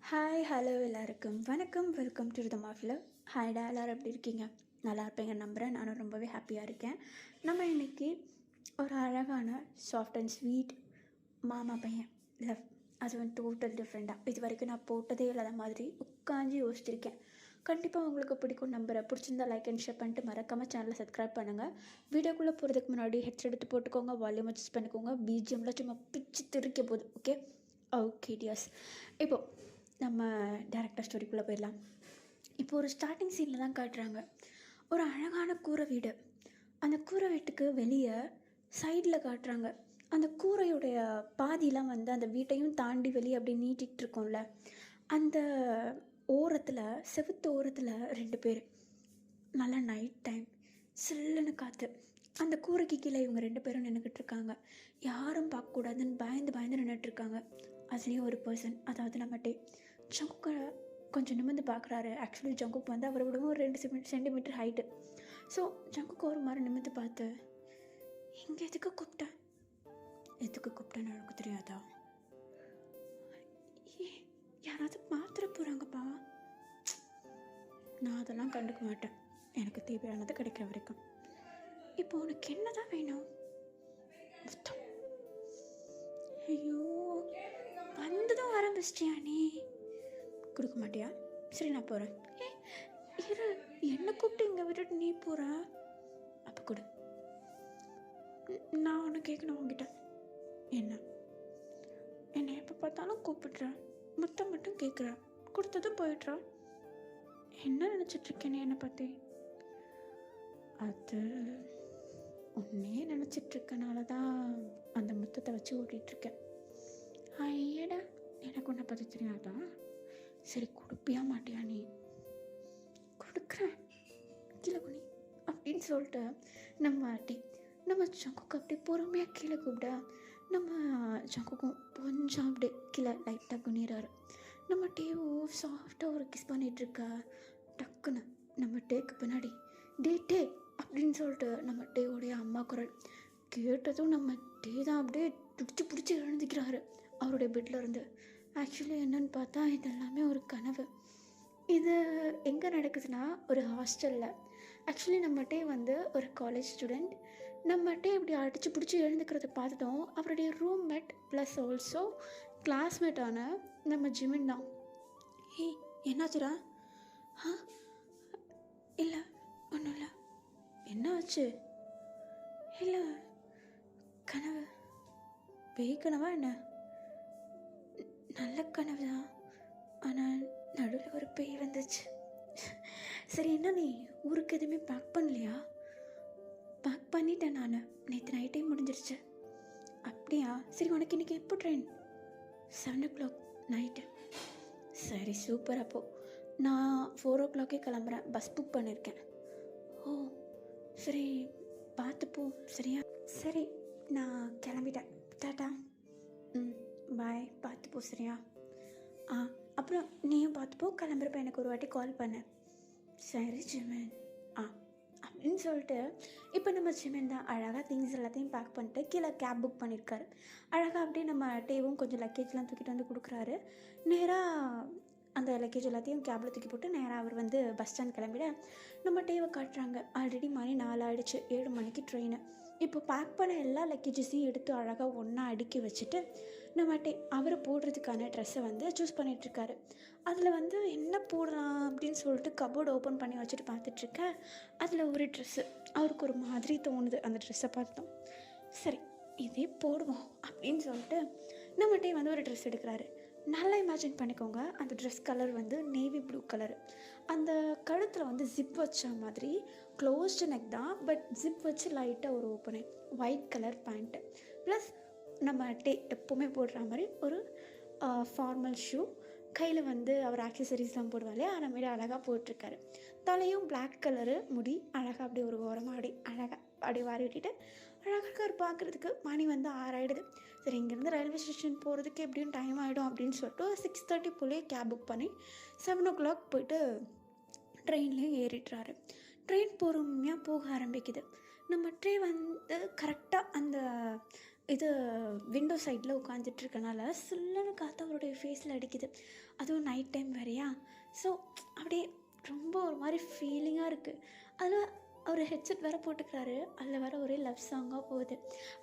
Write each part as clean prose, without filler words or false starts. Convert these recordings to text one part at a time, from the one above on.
Hi hello எல்லாருக்கும் வணக்கம். Welcome to the மாஃபில். ஹாய்டா, எல்லோரும் எப்படி இருக்கீங்க? நல்லா இருப்பீங்க நம்புகிறேன். நானும் ரொம்பவே ஹாப்பியாக இருக்கேன். நம்ம இன்றைக்கி ஒரு அழகான சாஃப்ட் அண்ட் ஸ்வீட் மாமா பையன் லவ், அது வந்து டோட்டல் டிஃப்ரெண்ட்டாக இது வரைக்கும் நான் போட்டதே இல்லாத மாதிரி உட்காந்து யோசிச்சிருக்கேன். கண்டிப்பாக உங்களுக்கு பிடிக்கும் நம்புகிறேன். பிடிச்சிருந்தா லைக் அண்ட் ஷேர் பண்ணிட்டு மறக்காமல் சேனலை சப்ஸ்கிரைப் பண்ணுங்கள். வீடியோக்குள்ளே போகிறதுக்கு முன்னாடி ஹெட்செட் எடுத்து போட்டுக்கோங்க, வால்யூம் அட்ஜஸ்ட் பண்ணிக்கோங்க. பிஜிஎம்லாம் சும்மா பிச்சு திரிக்க போகுது. ஓகே டியர்ஸ், இப்போது நம்ம டேரக்டாக ஸ்டோரிக்குள்ளே போயிடலாம். இப்போ ஒரு ஸ்டார்டிங் சீனில் தான் காட்டுறாங்க ஒரு அழகான கூரை வீடு. அந்த கூரை வீட்டுக்கு வெளியே சைடில் காட்டுறாங்க அந்த கூரையுடைய பாதிலாம் வந்து அந்த வீட்டையும் தாண்டி வெளியே அப்படி நீட்டிகிட்டு இருக்கோம்ல, அந்த ஓரத்தில் செவுத்து ஓரத்தில் 2 பேர். நல்லா நைட் டைம் சில்லுன்னு காற்று. அந்த கூரைக்கு கீழே இவங்க 2 பேரும் நின்றுக்கிட்டு இருக்காங்க. யாரும் பார்க்கக்கூடாதுன்னு பயந்து பயந்து நின்றுட்டுருக்காங்க. அதுலேயும் ஒரு பர்சன், அதாவது நம்மகிட்டே ஜங்குக்கை கொஞ்சம் நிமிர்ந்து பார்க்குறாரு. ஆக்சுவலி ஜங்குக்கு வந்து அவரை விடவும் ஒரு 2 சென்டிமீட்டர் ஹைட்டு. ஸோ ஜங்குக்கு ஒரு மாதிரி நிமிர்ந்து பார்த்து, இங்கே எதுக்கு கூப்பிட்டேன்னு எனக்கு தெரியாதா? யாராவது மாத்திர போகிறாங்கப்பா. நான் அதெல்லாம் கண்டுக்க மாட்டேன், எனக்கு தேவையானது கிடைக்கிற வரைக்கும். இப்போ உனக்கு என்ன தான் வேணும்? ஐயோ, வந்துதான் ஆரம்பிச்சிட்டியா நீ? கொடுக்க மாட்டியா? சரி நான் போகிறேன். இரு, என்னை கூப்பிட்டு இங்கே விட்டுட்டு நீ போகிற? அப்போ கொடு. நான் ஒன்று கேட்கணும் உங்ககிட்ட. என்னை எப்போ பார்த்தாலும் கூப்பிடுறேன், முத்தம் மட்டும் கேட்குறேன், கொடுத்ததும் போயிடுறேன். என்ன நினச்சிட்ருக்கேன் நீ என்னை பற்றி? அது உன்னே நினச்சிட்ருக்கனால தான் அந்த முத்தத்தை வச்சு ஓட்டிகிட்ருக்கேன். ஐயடா, எனக்கு உன்னை பற்றி தெரியாதா? சரி கொடுப்பியா மாட்டியா? நீ கொடுக்குறேன், கீழே குனி அப்படின்னு சொல்லிட்டு நம்ம ஜங்குக்கு அப்படியே பொறுமையாக கீழே கூப்பிட, நம்ம ஜங்குக்கும் கொஞ்சம் அப்படியே கீழே லைட்டாக குனிறாரு. நம்ம டேவோ சாஃப்டாக ஒரு கிஸ் பண்ணிகிட்ருக்கா. டக்குன்னு நம்ம டேக்கு பின்னாடி டே அப்படின்னு சொல்லிட்டு நம்ம டேவோடைய அம்மா குரல் கேட்டதும் நம்ம டே தான் அப்படியே பிடிச்சி எழுந்துக்கிறாரு அவருடைய பெட்டில் இருந்து. ஆக்சுவலி என்னன்னு பார்த்தா இது எல்லாமே ஒரு கனவு. இது எங்கே நடக்குதுன்னா ஒரு ஹாஸ்டலில். ஆக்சுவலி நம்மகிட்டே வந்து ஒரு காலேஜ் ஸ்டூடெண்ட். நம்மகிட்டே இப்படி அடித்து பிடிச்சி எழுந்துக்கிறத பார்த்ததும் அவருடைய ரூம்மேட் ப்ளஸ் ஆல்சோ கிளாஸ்மேட்டான நம்ம ஜிமின் தான். என்னாச்சுரா? இல்லை ஒன்றும் இல்லை. என்ன ஆச்சு? இல்லை, கனவு. பேய் கனவா என்ன? நல்ல கனவு தான், ஆனால் நடுவில் ஒரு பேய் வந்துச்சு. சரி, என்ன நீ ஊருக்கு எதுவுமே பேக் பண்ணலையா? பேக் பண்ணிட்டேன் நான், நேற்று நைட்டே முடிஞ்சிருச்சு. அப்படியா? சரி, உனக்கு இன்றைக்கி எப்போ ட்ரெயின்? 7 o'clock night. சரி சூப்பர். அப்போது நான் 4 o'clock கிளம்புறேன், பஸ் புக் பண்ணியிருக்கேன். ஓ சரி, பார்த்துப்போ சரியா? சரி, நான் கிளம்பிட்டேன், டாட்டா. பாய், பார்த்துப்போ சரியா? அப்புறம் நீயும் பார்த்துப்போ, கிளம்புறப்ப எனக்கு ஒரு வாட்டி கால் பண்ண. சரி ஜிமின். அப்படின்னு சொல்லிட்டு இப்போ நம்ம ஜிமின் தான் அழகாக திங்ஸ் எல்லாத்தையும் பேக் பண்ணிட்டு கீழே கேப் புக் பண்ணியிருக்காரு. அழகாக அப்படியே நம்ம டேவும் கொஞ்சம் லக்கேஜ்லாம் தூக்கிட்டு வந்து கொடுக்குறாரு. நேராக அந்த லக்கேஜ் எல்லாத்தையும் கேபில் தூக்கி போட்டு நேராக அவர் வந்து பஸ் ஸ்டாண்ட் கிளம்பிட நம்ம டேவை காட்டுறாங்க. ஆல்ரெடி மணி 4 ஆகிடுச்சு, 7 மணிக்கு ட்ரெயின். இப்போ பேக் பண்ண எல்லா லக்கேஜஸையும் எடுத்து அழகாக ஒன்றா அடுக்கி வச்சுட்டு நம்ம அவர் போடுறதுக்கான ட்ரெஸ்ஸை வந்து சூஸ் பண்ணிகிட்ருக்காரு. அதில் வந்து என்ன போடலாம் அப்படின்னு சொல்லிட்டு கபோர்டு ஓப்பன் பண்ணி வச்சுட்டு பார்த்துட்ருக்க, அதில் ஒரு ட்ரெஸ்ஸு அவருக்கு ஒரு மாதிரி தோணுது. அந்த ட்ரெஸ்ஸை பார்த்தோம், சரி இதே போடுவோம் அப்படின்னு சொல்லிட்டு நம்மகிட்டே வந்து ஒரு ட்ரெஸ் எடுக்கிறாரு. நல்லா இமேஜின் பண்ணிக்கோங்க, அந்த ட்ரெஸ் கலர் வந்து நேவி ப்ளூ கலரு. அந்த கழுத்தில் வந்து ஜிப் வச்ச மாதிரி க்ளோஸ்டு நெக் தான், பட் ஜிப் வச்சு லைட்டாக ஒரு opening. White colour pant plus நம்ம எப்போவுமே போடுற மாதிரி ஒரு ஃபார்மல் ஷூ. கையில் வந்து அவர் ஆக்சசரிஸ்லாம் போடுவாங்களே, அதை மாரி அழகாக போட்டிருக்காரு. தலையும் பிளாக் கலரு, முடி அழகாக அப்படியே ஒரு ஓரமாக அழகாக அப்படியே வாரி விட்டுட்டு அழகாக இருக்கார் பார்க்குறதுக்கு. மணி வந்து 6 ஆகிடுது. சரி, இங்கேருந்து ரயில்வே ஸ்டேஷன் போகிறதுக்கு எப்படியும் டைம் ஆகிடும் அப்படின்னு சொல்லிட்டு 6:30 போலே கேப் புக் பண்ணி 7 o'clock போய்ட்டு ட்ரெயின்லேயும் ஏறிட்டுறாரு. ட்ரெயின் பொறுமையாக போக ஆரம்பிக்குது. நம்ம ட்ரெயின் வந்து கரெக்டாக அந்த இது விண்டோ சைடில் உட்காந்துட்ருக்கனால சில்லுன்னு காற்று அவருடைய ஃபேஸில் அடிக்குது. அதுவும் நைட் டைம் வேறையா. ஸோ அப்படியே ரொம்ப ஒரு மாதிரி ஃபீலிங்காக இருக்குது. அதில் அவர் ஹெட்செட் வேறு போட்டுக்கிறாரு. அதில் வேறு ஒரே லவ் சாங்காக போகுது.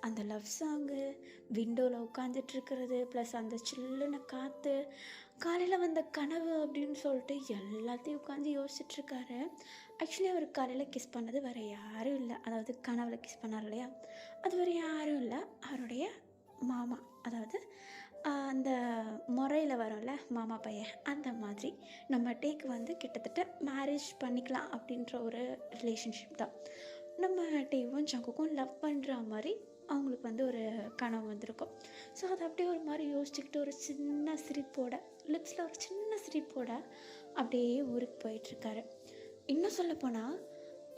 அந்த லவ் சாங்கு, விண்டோவில் உட்காந்துட்ருக்கிறது, ப்ளஸ் அந்த சில்லுன்னு காற்று, காலையில் வந்த கனவு அப்படின்னு சொல்லிட்டு எல்லாத்தையும் உட்காந்து யோசிச்சுட்ருக்காரு. ஆக்சுவலி அவர் காலையில் கிஸ் பண்ணது வேறு யாரும் இல்லை. அதாவது கனவில் கிஸ் பண்ணார் இல்லையா, அது வேறு யாரும் இல்லை, அவருடைய மாமா. அதாவது அந்த முறையில் வரும்ல மாமா பையன், அந்த மாதிரி நம்ம டேக்கு வந்து கிட்டத்தட்ட மேரேஜ் பண்ணிக்கலாம் அப்படின்ற ஒரு ரிலேஷன்ஷிப் தான். நம்ம டேவும் ஜங்குக்கும் லவ் பண்ணுற மாதிரி அவங்களுக்கு வந்து ஒரு கனவு வந்திருக்கும். ஸோ அதை அப்படியே ஒரு மாதிரி யோசிச்சுக்கிட்டு ஒரு சின்ன சிரிப்போட, லிப்ஸில் ஒரு சின்ன சிரிப்போட அப்படியே ஊருக்கு போயிட்டுருக்காரு. இன்னும் சொல்லப்போனால்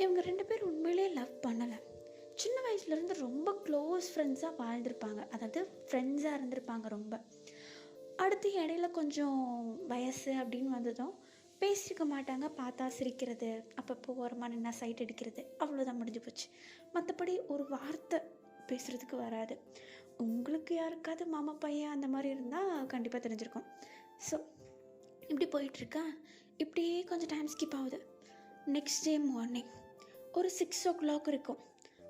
இவங்க 2 பேர் உண்மையிலே லவ் பண்ணலை. சின்ன வயசுலேருந்து ரொம்ப க்ளோஸ் ஃப்ரெண்ட்ஸாக வாழ்ந்திருப்பாங்க. அதாவது ஃப்ரெண்ட்ஸாக இருந்திருப்பாங்க ரொம்ப. அடுத்து இடையில கொஞ்சம் வயசு அப்படின்னு வந்ததும் பேசியிருக்க மாட்டாங்க. பார்த்தா சிரிக்கிறது, அப்பப்போ ஓரமாக நின்னா சைட் அடிக்கிறது, அவ்வளோதான் முடிஞ்சு போச்சு. மற்றபடி ஒரு வார்த்தை பேசுகிறதுக்கு வராது. உங்களுக்கு யாருக்காவது மாமா பையன் அந்த மாதிரி இருந்தால் கண்டிப்பாக தெரிஞ்சிருக்கும். ஸோ இப்படி போயிட்டுருக்கா. இப்படியே கொஞ்சம் டைம் ஸ்கிப் ஆகுது. நெக்ஸ்ட் டே மார்னிங் ஒரு 6 o'clock இருக்கும்.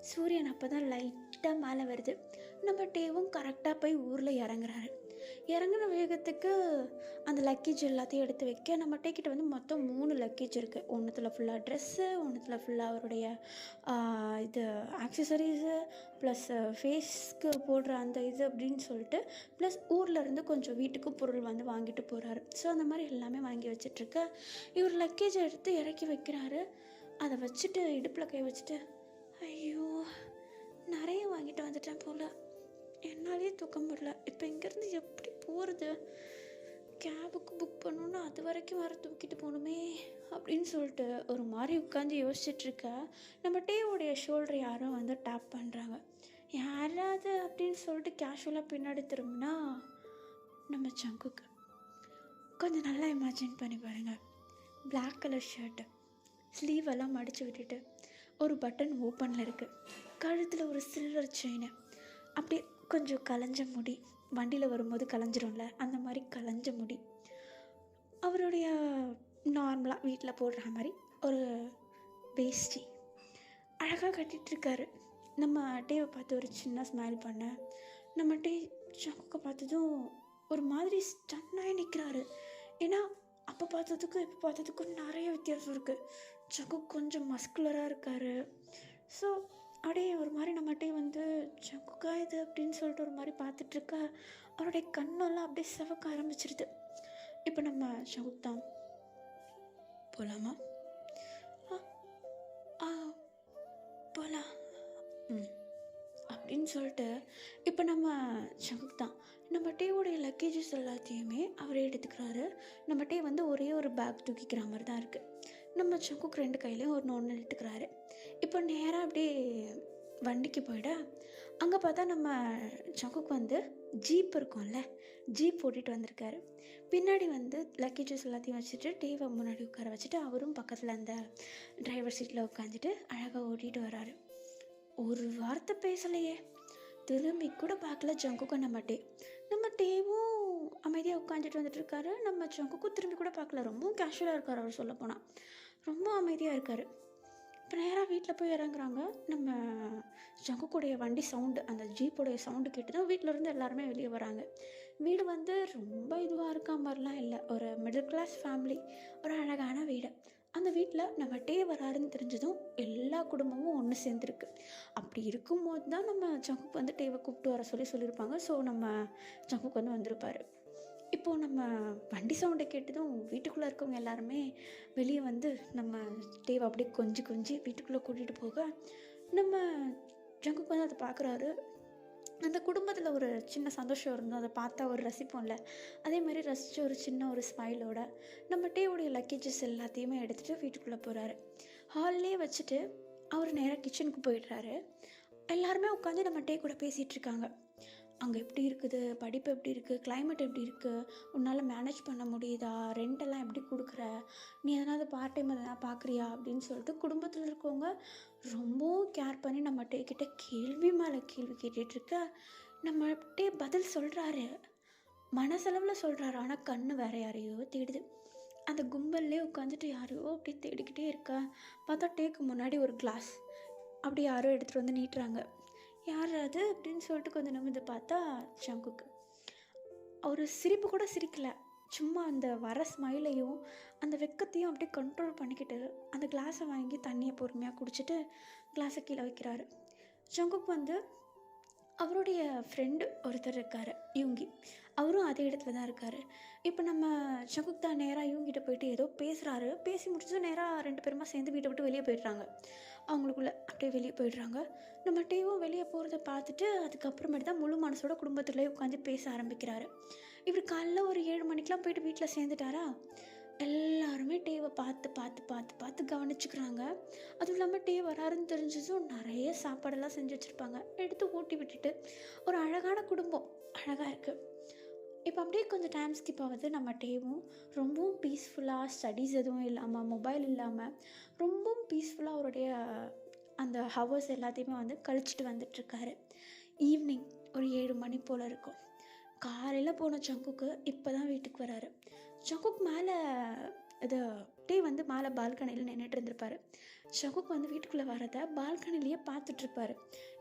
சூரியன் அப்போ தான் லைட்டாக மேலே வருது. நம்ம டேவும் கரெக்டாக போய் ஊரில் இறங்குறாரு. இறங்குன வேகத்துக்கு அந்த லக்கேஜ் எல்லாத்தையும் எடுத்து வைக்க, நம்ம டேக்கிட்ட வந்து மொத்தம் 3 லக்கேஜ் இருக்குது. ஒன்றுத்தில் ஃபுல்லாக ட்ரெஸ்ஸு, ஒன்றுத்தில் ஃபுல்லாக அவருடைய இது ஆக்சசரிஸு, ப்ளஸ் ஃபேஸ்க்கு போடுற அந்த இது அப்படின்னு சொல்லிட்டு, ப்ளஸ் ஊர்லேருந்து கொஞ்சம் வீட்டுக்கு பொருள் வந்து வாங்கிட்டு போகிறாரு. ஸோ அந்த மாதிரி எல்லாமே வாங்கி வச்சிட்ருக்க, இவர் லக்கேஜை எடுத்து இறக்கி வைக்கிறாரு. அதை வச்சுட்டு இடுப்பில் கை வச்சுட்டு, ஐயோ நிறைய வாங்கிட்டு வந்துட்டேன் போல், என்னாலே தூக்க முடியல, இப்போ இங்கேருந்து எப்படி போகிறது, கேபுக்கு புக் பண்ணணுன்னா அது வரைக்கும் வர தூக்கிட்டு போகணுமே அப்படின்னு சொல்லிட்டு ஒரு மாதிரி உட்காந்து யோசிச்சுட்ருக்க, நம்ம டேவோடைய ஷோல்டர் யாரும் வந்து டேப் பண்ணுறாங்க. யாராவது அப்படின்னு சொல்லிட்டு கேஷுவலாக பின்னாடி திரும்பினா நம்ம ஜங்குக்கு. கொஞ்சம் நல்லா இமேஜின் பண்ணி பாருங்கள். பிளாக் கலர் ஷர்ட்டு, ஸ்லீவெல்லாம் மடித்து விட்டுட்டு ஒரு பட்டன் ஓப்பனில் இருக்குது, கழுத்தில் ஒரு சில்வர் செயின், அப்படியே கொஞ்சம் கலைஞ்ச முடி, வண்டியில் வரும்போது கலைஞ்சிரும்ல அந்த மாதிரி கலைஞ்ச முடி, அவருடைய நார்மலாக வீட்டில் போடுற மாதிரி ஒரு வேஷ்டி அழகாக கட்டிகிட்ருக்காரு. நம்ம டேவை பார்த்து ஒரு சின்ன ஸ்மைல் பண்ண, நம்ம டே ஜங்குக்கை பார்த்ததும் ஒரு மாதிரி ஸ்டன்னாகி நிற்கிறாரு. ஏன்னா அப்போ பார்த்ததுக்கும் இப்போ பார்த்ததுக்கும் நிறைய வித்தியாசம் இருக்குது. ஜங்கு கொஞ்சம் மஸ்குலராக இருக்கார். ஸோ அப்படியே ஒரு மாதிரி நம்மகிட்டே வந்து ஜங்குக்கா இது அப்படின்னு சொல்லிட்டு ஒரு மாதிரி பார்த்துட்ருக்கா. அவருடைய கண்ணெல்லாம் அப்படியே செவக்க ஆரம்பிச்சிருது. இப்போ நம்ம ஜங்குக் தான் போகலாமா? போகலாம் அப்படின்னு சொல்லிட்டு இப்போ நம்ம ஜங்குக் தான் நம்ம டேவோடைய லக்கேஜஸ் எல்லாத்தையுமே அவரே எடுத்துக்கிறாரு. நம்ம டே வந்து ஒரே ஒரு பேக் தூக்கிக்கிற மாதிரி தான் இருக்குது. நம்ம ஜங்குக் 2 கையிலையும் ஒன்று எடுத்துக்கிறாரு. இப்போ நேராக அப்படியே வண்டிக்கு போயிட, அங்கே பார்த்தா நம்ம ஜங்குக் வந்து ஜீப் இருக்கும்ல, ஜீப் ஓட்டிகிட்டு வந்திருக்காரு. பின்னாடி வந்து லக்கேஜஸ் எல்லாத்தையும் வச்சுட்டு டேவை முன்னாடி உட்கார வச்சுட்டு அவரும் பக்கத்தில் அந்த டிரைவர் சீட்டில் உட்காந்துட்டு அழகாக ஓட்டிகிட்டு வராரு. ஒரு வார்த்தை பேசலையே, திரும்பி கூட பார்க்கல ஜங்குக்கு. நம்ம டேவும் அமைதியாக உட்காந்துட்டு வந்துட்டு இருக்காரு. நம்ம ஜங்குக்கும் திரும்பி கூட பார்க்கல. ரொம்பவும் கேஷுவலாக இருக்கார் அவர், சொல்லப்போனால் ரொம்ப அமைதியாக இருக்கார். இப்போ நேராக வீட்டில் போய் இறங்குறாங்க. நம்ம ஜங்குக்குடைய வண்டி சவுண்டு, அந்த ஜீப்போடைய சவுண்டு கேட்டு தான் வீட்டிலேருந்து எல்லாருமே வெளியே வராங்க. வீடு வந்து ரொம்ப இதுவாக இருக்கா மாதிரிலாம் இல்லை, ஒரு மிடில் கிளாஸ் ஃபேமிலி, ஒரு அழகான வீடு. அந்த வீட்டில் நம்ம டே வராருன்னு தெரிஞ்சதும் எல்லா குடும்பமும் ஒன்று சேர்ந்துருக்கு. அப்படி இருக்கும்போது தான் நம்ம ஜங்குக் வந்து டேவை கூப்பிட்டு வர சொல்லியிருப்பாங்க. ஸோ நம்ம ஜங்குக் வந்து வந்திருப்பார். இப்போது நம்ம வண்டி சவுண்டை கேட்டதும் வீட்டுக்குள்ளே இருக்கவங்க எல்லாருமே வெளியே வந்து நம்ம டேவை அப்படியே கொஞ்சி வீட்டுக்குள்ளே கூட்டிகிட்டு போக, நம்ம ஜங்குக் வந்து அதை பார்க்குறாரு. அந்த குடும்பத்தில் ஒரு சின்ன சந்தோஷம் இருந்தோம், அதை பார்த்தா ஒரு ரசிப்போம்ல, அதே மாதிரி ரசித்து ஒரு சின்ன ஒரு ஸ்மைலோட நம்ம டேவுடைய லக்கேஜஸ் எல்லாத்தையுமே எடுத்துகிட்டு வீட்டுக்குள்ளே போகிறாரு. ஹால்லேயே வச்சுட்டு அவர் நேராக கிச்சனுக்கு போயிடுறாரு. எல்லாருமே உட்காந்து நம்ம டே கூட பேசிகிட்ருக்காங்க. அங்கே எப்படி இருக்குது, படிப்பு எப்படி இருக்குது, கிளைமேட் எப்படி இருக்குது, உன்னால் மேனேஜ் பண்ண முடியுதா, ரெண்டெல்லாம் எப்படி கொடுக்குற, நீ எதனாவது பார்ட் டைம் எதனா பார்க்குறியா அப்படின்னு சொல்லிட்டு குடும்பத்தில் இருக்கவங்க ரொம்பவும் கேர் பண்ணி நம்ம கிட்ட கேள்வி மேலே கேள்வி கேட்டுட்ருக்க. நம்மகிட்டே பதில் சொல்கிறாரு, மனசளவில் சொல்கிறாரு, ஆனால் கண்ணு வேறு யாரையோ தேடுது. அந்த கும்பல்லே உட்காந்துட்டு யாரையோ அப்படி தேடிக்கிட்டே இருக்கா. பார்த்தா டேக்கு முன்னாடி ஒரு கிளாஸ் அப்படி யாரோ எடுத்துகிட்டு வந்து நீட்டுறாங்க. யார் அது அப்படின்னு சொல்லிட்டு கொஞ்சம் நிமிர்ந்து பார்த்தா ஜங்குக்கு. ஒரு சிரிப்பு கூட சிரிக்கலை, சும்மா அந்த வர ஸ்மைலையும் அந்த வெக்கத்தையும் அப்படியே கண்ட்ரோல் பண்ணிக்கிட்டு அந்த கிளாஸை வாங்கி தண்ணியை பொறுமையாக குடிச்சிட்டு கிளாஸை கீழே வைக்கிறாரு. ஜங்குக் வந்து அவருடைய ஃப்ரெண்டு ஒருத்தர் இருக்கார், யூங்கி. அவரும் அதே இடத்துல தான் இருக்கார். இப்போ நம்ம ஜங்குக் தான் நேராக யூங்கிட்ட போயிட்டு ஏதோ பேசுகிறாரு. பேசி முடிச்சதும் நேராக 2 பேருமா சேர்ந்து வீட்டை விட்டு வெளியே போயிடுறாங்க. அவங்களுக்குள்ளே அப்படியே வெளியே போயிடுறாங்க. நம்ம டேவும் வெளியே போகிறத பார்த்துட்டு அதுக்கப்புறமேட்டு தான் முழு மனசோட குடும்பத்துலேயே உட்காந்து பேச ஆரம்பிக்கிறாரு. இவர் காலைல ஒரு 7 மணிக்கெலாம் போயிட்டு வீட்டில் சேர்ந்துட்டாரா. எல்லாருமே டேவை பார்த்து பார்த்து பார்த்து பார்த்து கவனிச்சுக்கிறாங்க. அதுவும் இல்லாமல் டே வராருன்னு தெரிஞ்சதும் நிறைய சாப்பாடெல்லாம் செஞ்சு வச்சுருப்பாங்க. எடுத்து ஊட்டி விட்டுட்டு ஒரு அழகான குடும்பம் அழகாக இருக்குது. இப்போ அப்படியே கொஞ்சம் டைம் ஸ்கிப் ஆகுது. நம்ம டேவும் ரொம்பவும் பீஸ்ஃபுல்லாக, ஸ்டடீஸ் எதுவும் இல்லாமல், மொபைல் இல்லாமல் ரொம்பவும் பீஸ்ஃபுல்லாக அவருடைய அந்த ஹவர்ஸ் எல்லாத்தையுமே வந்து கழிச்சிட்டு வந்துட்டுருக்காரு. ஈவினிங் ஒரு 7 மணி போல் இருக்கும். காலையில் போன ஜங்குக்கு இப்போ தான் வீட்டுக்கு வராரு. ஜங்குக் மேலே இது டே வந்து மேலே பால்கனியில் நின்றுட்டு இருந்திருப்பார். ஜங்குக் வந்து வீட்டுக்குள்ளே வரதை பால்கனிலேயே பார்த்துட்ருப்பாரு.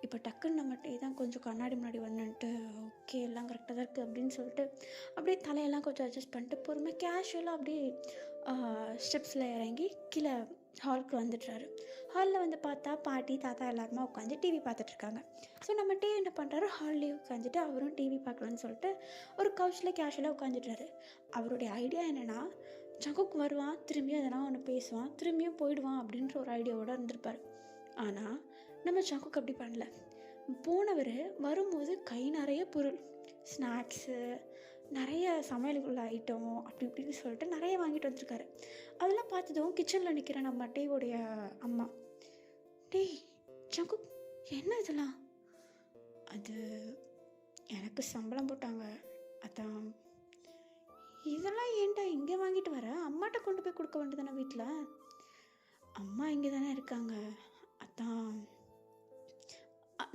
இப்போ டக்குன்னு நம்ம டே தான் கொஞ்சம் கண்ணாடி முன்னாடி வந்துட்டு ஓகே எல்லாம் கரெக்டாக தான் இருக்குது அப்படின்னு சொல்லிட்டு அப்படியே தலையெல்லாம் கொஞ்சம் அட்ஜஸ்ட் பண்ணிட்டு பொறுமையாக கேஷுவலாக அப்படியே ஸ்டெப்ஸில் இறங்கி கீழே ஹாலுக்கு வந்துடுறாரு. ஹாலில் வந்து பார்த்தா பாட்டி தாத்தா எல்லாருமே உட்காந்து டிவி பார்த்துட்ருக்காங்க. ஸோ நம்ம டே என்ன பண்ணுறாரு, ஹால்லேயே உட்காந்துட்டு அவரும் டிவி பார்க்கலான்னு சொல்லிட்டு ஒரு கவுச்சில் கேஷுவலாக உட்காந்துட்டாரு. அவருடைய ஐடியா என்னென்னா, ஜங்குக் வருவான், திரும்பியும் எதனா ஒன்று பேசுவான், திரும்பியும் போயிடுவான் அப்படின்ற ஒரு ஐடியாவோடு இருந்திருப்பார். ஆனால் நம்ம ஜங்குக் அப்படி பண்ணல. போனவர் வரும்போது கை நிறைய பொருள், ஸ்நாக்ஸு, நிறைய சமையலுக்குள்ள ஐட்டம் அப்படி இப்படின்னு சொல்லிட்டு நிறைய வாங்கிட்டு வந்துருக்காரு. அதெல்லாம் பார்த்ததும் கிச்சனில் நிற்கிற நம்ம டேவோடைய அம்மா, டேய் ஜங்குக் என்ன இதெல்லாம்? அது எனக்கு சம்பளம் போட்டாங்க, அதான். இதெல்லாம் ஏன்டா இங்கே வாங்கிட்டு வர? அம்மாட்ட கொண்டு போய் கொடுக்க வேண்டியதானே வீட்டில்? அம்மா இங்கே தானே இருக்காங்க, அதான்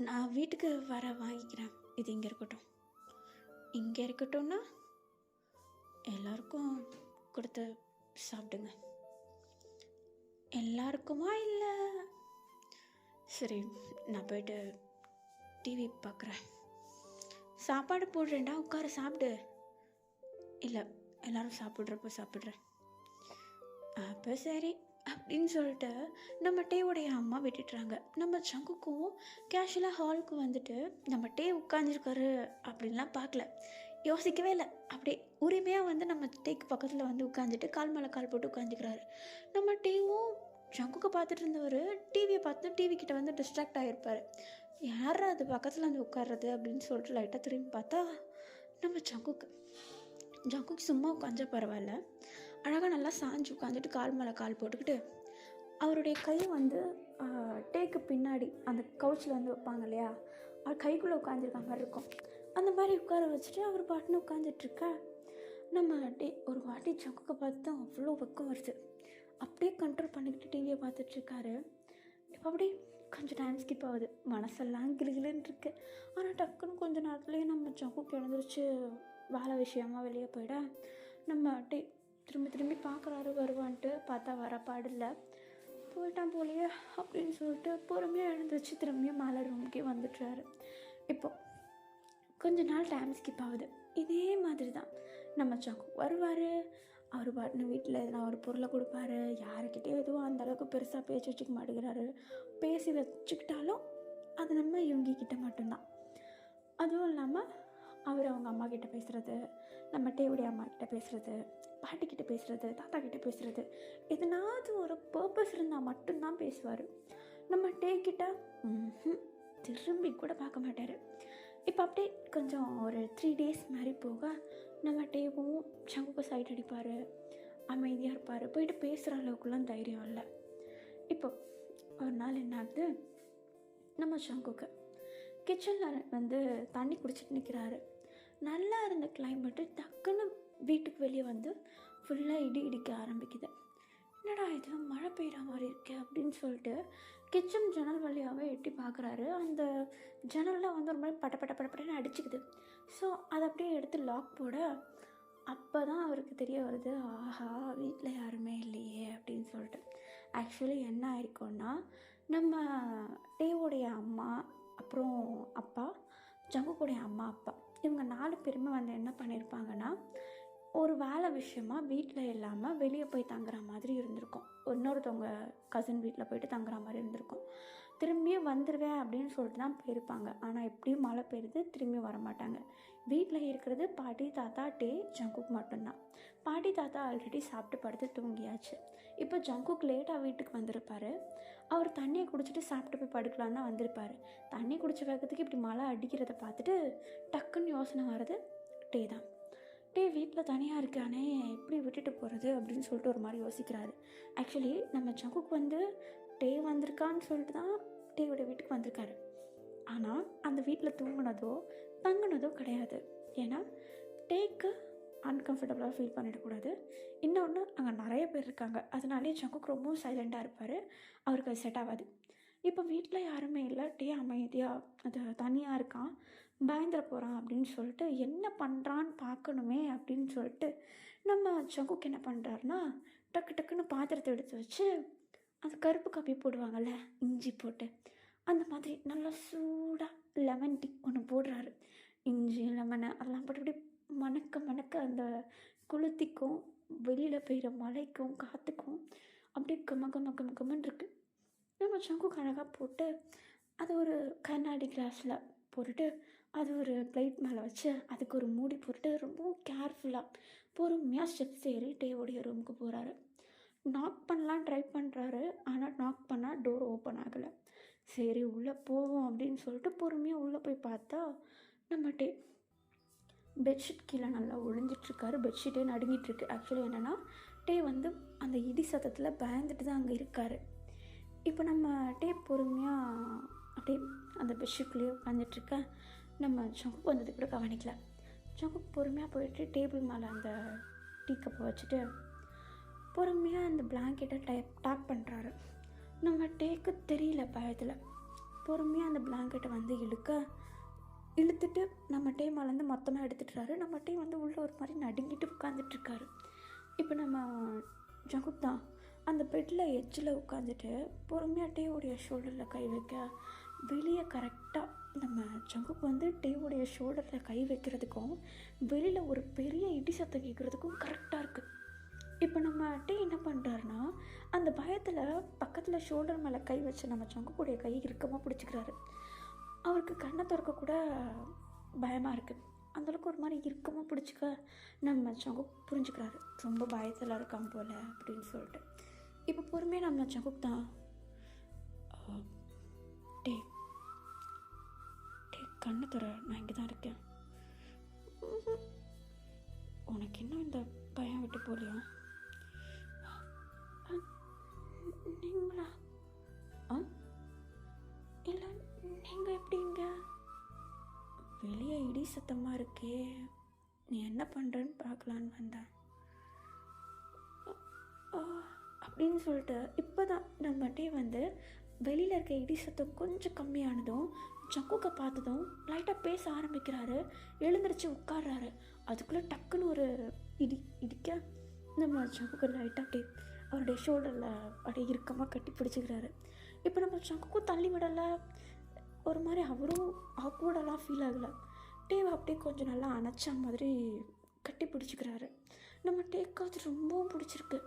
நான் வீட்டுக்கு வர வாங்கிக்கிறேன். இது இங்கே இருக்கட்டும். இங்கே இருக்கட்டும்னா எல்லாருக்கும் கொடுத்து சாப்பிடுங்க. எல்லாருக்குமா? இல்லை, சரி நான் போய்ட்டு டிவி பார்க்குறேன். சாப்பாடு போடுறேன்டா, உட்கார சாப்பிடு. இல்லை, எல்லோரும் சாப்பிட்றப்போ சாப்பிட்றேன். அப்போ சரி அப்படின்னு சொல்லிட்டு நம்ம டேவுடைய அம்மா விட்டுட்டுறாங்க. நம்ம ஜங்குக்கும் கேஷுவலாக ஹாலுக்கு வந்துட்டு நம்ம டே உட்காந்துருக்காரு அப்படின்லாம் பார்க்கல, யோசிக்கவே இல்லை. அப்படியே உரிமையாக வந்து நம்ம டேக்கு பக்கத்தில் வந்து உட்காந்துட்டு கால் மேலே கால் போட்டு உட்காந்துக்கிறாரு. நம்ம டேவும் ஜங்குக்கு பார்த்துட்டு இருந்தவர் டிவியை பார்த்து டிவி கிட்ட வந்து டிஸ்ட்ராக்ட் ஆகிருப்பார். யாரா அது பக்கத்தில் வந்து உட்கார்றது அப்படின்னு சொல்லிட்டு லைட்டாக திரும்பி பார்த்தா நம்ம ஜங்குக்கு சும்மா உட்காந்தா பரவாயில்ல, அழகாக நல்லா சாஞ்சு உட்காந்துட்டு கால் மேலே கால் போட்டுக்கிட்டு அவருடைய கை வந்து டேக்கு பின்னாடி அந்த கவுச்சில் வந்து வைப்பாங்க இல்லையா, அவர் கைக்குள்ளே உட்காந்துருக்க மாதிரி இருக்கும். அந்த மாதிரி உட்கார வச்சுட்டு அவர் பாட்டுன்னு உட்காந்துட்ருக்கா. நம்ம டே ஒரு வாட்டி ஜங்குக்கு பார்த்து தான் அவ்வளோ வெக்கம் வருது. அப்படியே கண்ட்ரோல் பண்ணிக்கிட்டு டிவியை பார்த்துட்ருக்காரு. இப்போ அப்படியே கொஞ்சம் டைம் ஸ்கிப் ஆகுது. மனசெல்லாம் கிளுகிளுன்னு இருக்கு. ஆனால் டக்குன்னு கொஞ்சம் நேரத்துலேயே நம்ம ஜங்குக்கு எழுந்திரிச்சு வேலை விஷயமாக வெளியே போயிட நம்ம டே திரும்பி பார்க்குறாரு வருவான்ட்டு. பார்த்தா வர பாடில்லை, போயிட்டான் போலையே அப்படின்னு சொல்லிட்டு பொறுமையாக எழுந்திரிச்சு திரும்பியும் மேலே ரூமுக்கே வந்துட்டுறாரு. இப்போது கொஞ்ச நாள் டைம் ஸ்கிப் ஆகுது. இதே மாதிரி தான் நம்ம ஜங்குக் வருவார், அவர் பாட்டுன்னு வீட்டில் எதனா ஒரு பொருளை கொடுப்பாரு. யாருக்கிட்டே எதுவும் அந்தளவுக்கு பெருசாக பேச்சு வச்சுக்க மாட்டேங்கிறாரு. பேசி வச்சுக்கிட்டாலும் அது நம்ம யூங்கிக்கிட்ட மட்டும்தான். அதுவும் இல்லாமல் அவர் அவங்க அம்மா கிட்டே பேசுகிறது, நம்ம டேவுடைய அம்மா கிட்டே பேசுகிறது, பாட்டிக்கிட்ட பேசுகிறது, தாத்தா கிட்டே பேசுகிறது, எதனாவது ஒரு பர்பஸ் இருந்தால் மட்டும்தான் பேசுவார். நம்ம டேக்கிட்ட திரும்பி கூட பார்க்க மாட்டார். இப்போ அப்படியே கொஞ்சம் ஒரு 3 days மாதிரி போக நம்ம டேவும் ஜங்குக்கு சைட் அடிப்பார், அமைதியாக இருப்பார். போயிட்டு பேசுகிற அளவுக்குலாம் தைரியம் இல்லை. இப்போ ஒரு நாள் என்ன ஆகுது, நம்ம ஜங்குக்கு கிச்சனில் வந்து தண்ணி குடிச்சிட்டு நிற்கிறாரு. நல்லா இருந்த கிளைமேட்டு டக்குன்னு வீட்டுக்கு வெளியே வந்து ஃபுல்லாக இடி இடிக்க ஆரம்பிக்குது. என்னடா இது மழை பெய்கிற மாதிரி இருக்கே அப்படின்னு சொல்லிட்டு கிச்சன் ஜன்னல் வழியாகவே எட்டி பார்க்குறாரு. அந்த ஜன்னலில் வந்து ஒரு மாதிரி பட்ட பட்ட படப்படன்னு அடிச்சுக்குது. ஸோ அதை அப்படியே எடுத்து லாக் போட அப்போ தான் அவருக்கு தெரிய வருது, ஆஹா வீட்டில் யாருமே இல்லையே அப்படின்னு சொல்லிட்டு. ஆக்சுவலி என்ன ஆயிருக்கும்னா, நம்ம டேவோடைய அம்மா, அப்புறம் அப்பா, ஜங்குக்குடைய அம்மா அப்பா, இவங்க 4 பேருமே வந்து என்ன பண்ணியிருப்பாங்கன்னா, ஒரு வேலை விஷயமா வீட்டில் இல்லாமல் வெளியே போய் தங்குற மாதிரி இருந்திருக்கும். இன்னொருத்தவங்க கசின் வீட்டில் போயிட்டு தங்குற மாதிரி இருந்திருக்கும். திரும்பியும் வந்துடுவேன் அப்படின்னு சொல்லிட்டு தான் போயிருப்பாங்க. ஆனால் எப்படியும் மழை பெய்யுது, திரும்பி வரமாட்டாங்க. வீட்டில் இருக்கிறது பாட்டி, தாத்தா, டே, ஜங்குக் மட்டும்தான். பாட்டி தாத்தா ஆல்ரெடி சாப்பிட்டு படுத்து தூங்கியாச்சு. இப்போ ஜங்குக் லேட்டாக வீட்டுக்கு வந்திருப்பார். அவர் தண்ணியை குடிச்சிட்டு சாப்பிட்டு போய் படுக்கலான்னு தான் வந்திருப்பார். தண்ணி குடிச்ச வேகத்துக்கு இப்படி மழை அடிக்கிறத பார்த்துட்டு டக்குன்னு யோசனை வர்றது டே தான். டே வீட்டில் தனியாக இருக்கானே, எப்படி விட்டுட்டு போகிறது அப்படின்னு சொல்லிட்டு ஒரு மாதிரி யோசிக்கிறாரு. ஆக்சுவலி நம்ம ஜங்குக் வந்து டே வந்திருக்கான்னு சொல்லிட்டு தான் டேயோட வீட்டுக்கு வந்திருக்காரு. ஆனால் அந்த வீட்டில் தங்குனதோ கிடையாது. ஏன்னா டேக்கு அன்கம்ஃபர்டபுளாக ஃபீல் பண்ணிடக்கூடாது. இன்னொன்று அங்கே நிறைய பேர் இருக்காங்க. அதனாலே ஜங்குக் ரொம்பவும் சைலண்ட்டாக இருப்பார். அவருக்கு அது செட் ஆகாது. இப்போ வீட்டில் யாருமே இல்லை, டே அமைதியாக அது தனியாக இருக்கான், பயந்துட போகிறான் அப்படின்னு சொல்லிட்டு என்ன பண்ணுறான்னு பார்க்கணுமே அப்படின்னு சொல்லிட்டு நம்ம ஜங்குக் என்ன பண்ணுறாருனா, டக்கு டக்குன்னு பாத்திரத்தை எடுத்து வச்சு அந்த கருப்பு காப்பி போடுவாங்கள்ல இஞ்சி போட்டு, அந்த மாதிரி நல்லா சூடாக லெமன் டீ ஒன்று போடுறாரு. இஞ்சி லெமனை அதெல்லாம் போட்டு அப்படி மணக்க மணக்க அந்த குளுத்திக்கும் வெளியில் பெய்கிற மழைக்கும் காற்றுக்கும் அப்படியே கம கம கம கமன்னு இருக்குது. நம்ம ஜங்குக் அழகாக போட்டு அது ஒரு கண்ணாடி கிளாஸில் போட்டுட்டு அது ஒரு பிளேட் மேலே வச்சு அதுக்கு ஒரு மூடி போட்டுட்டு ரொம்ப கேர்ஃபுல்லாக பொறுமையாக ஸ்டெப்ஸ் ஏறி டேவோடைய ரூமுக்கு போகிறாரு. நாக் பண்ணலாம் ட்ரை பண்ணுறாரு. ஆனால் நாக் பண்ணால் டோர் ஓப்பன் ஆகலை. சரி உள்ளே போவோம் அப்படின்னு சொல்லிட்டு பொறுமையாக உள்ளே போய் பார்த்தா நம்ம டே பெட்ஷீட் கீழே நல்லா ஒழிஞ்சிட்ருக்காரு. பெட்ஷீட்டே நடுங்கிட்டுருக்கு. ஆக்சுவலி என்னென்னா, டே வந்து அந்த இடி சத்தத்தில் பயந்துட்டு தான் அங்கே இருக்கார். இப்போ நம்ம டே பொறுமையாக அப்படியே அந்த பெட்ஷீட்குள்ளேயே உட்காந்துட்ருக்க. நம்ம ஜங்குக் வந்தது கூட கவனிக்கல. ஜங்குக் பொறுமையாக போயிட்டு டேபிள் மேலே அந்த டீ கப்பை வச்சுட்டு பொறுமையாக அந்த பிளாங்கெட்டை டேப் பண்ணுறாரு. நம்ம டேக்கு தெரியல பயத்தில். பொறுமையாக அந்த பிளாங்கெட்டை வந்து இழுத்துட்டு நம்ம டே மேலேருந்து மொத்தமாக எடுத்துட்டுறாரு. நம்ம டே வந்து உள்ளே ஒரு மாதிரி நடுங்கிட்டு உட்காந்துட்ருக்காரு. இப்போ நம்ம ஜங்குக் தான் அந்த பெட்டில் எட்ஜில் உட்காந்துட்டு பொறுமையாக டேவுடைய ஷோல்டரில் கை வைக்க வெளியே கரெக்டாக நம்ம ஜங்குக் வந்து டேவுடைய ஷோல்டரில் கை வைக்கிறதுக்கும் வெளியில் ஒரு பெரிய இடி சத்தம் கேட்குறதுக்கும் கரெக்டாக இருக்குது. இப்போ நம்ம டே என்ன பண்ணுறாருனா, அந்த பயத்தில் பக்கத்தில் ஷோல்டர் மேலே கை வச்சு நம்ம ஜங்குக்குடைய கை இறுக்கமாக பிடிச்சிக்கிறாரு. அவருக்கு கண்ணை திறக்க கூட பயமாக இருக்குது. அந்தளவுக்கு ஒரு மாதிரி இறுக்கமாக பிடிச்சிக்க நம்ம ஜங்குக் புரிஞ்சுக்கிறாரு, ரொம்ப பயத்தில் இருக்கான் போல் அப்படின்னு சொல்லிட்டு. இப்போ பொறுமையாக நம்ம ஜங்குக் தான் டே டே கண்ணை திற, நான் இங்கே தான் இருக்கேன். உனக்கு இன்னும் இந்த பயம் விட்டு போகலையா? நீங்களா? இல்லை நீங்கள் எப்படிங்க? வெளியே இடி சத்தமாக இருக்கே, நீ என்ன பண்ணுறன்னு பார்க்கலான்னு வந்தேன் அப்படின்னு சொல்லிட்டு இப்போ தான் நம்ம டே வந்து வெளியில் இருக்க இடி சத்தம் கொஞ்சம் கம்மியானதும் ஜங்குக்கை பார்த்ததும் லைட்டாக பேச ஆரம்பிக்கிறாரு. எழுந்திரிச்சு உட்கார்றாரு. அதுக்குள்ளே டக்குன்னு ஒரு இடிக்க நம்ம ஜங்குக்கை லைட்டாக அப்படியே அவருடைய ஷோல்டரில் அப்படியே இறுக்கமாக கட்டி பிடிச்சிக்கிறாரு. இப்போ நம்ம ஜங்குக்கும் தள்ளி விடலை, ஒரு மாதிரி அவரும் ஆக்வர்டெல்லாம் ஃபீல் ஆகலை. டேவை அப்படியே கொஞ்சம் நல்லா அணைச்ச மாதிரி கட்டி பிடிச்சிக்கிறாரு. நம்ம டேக்கு அது ரொம்பவும் பிடிச்சிருக்கு.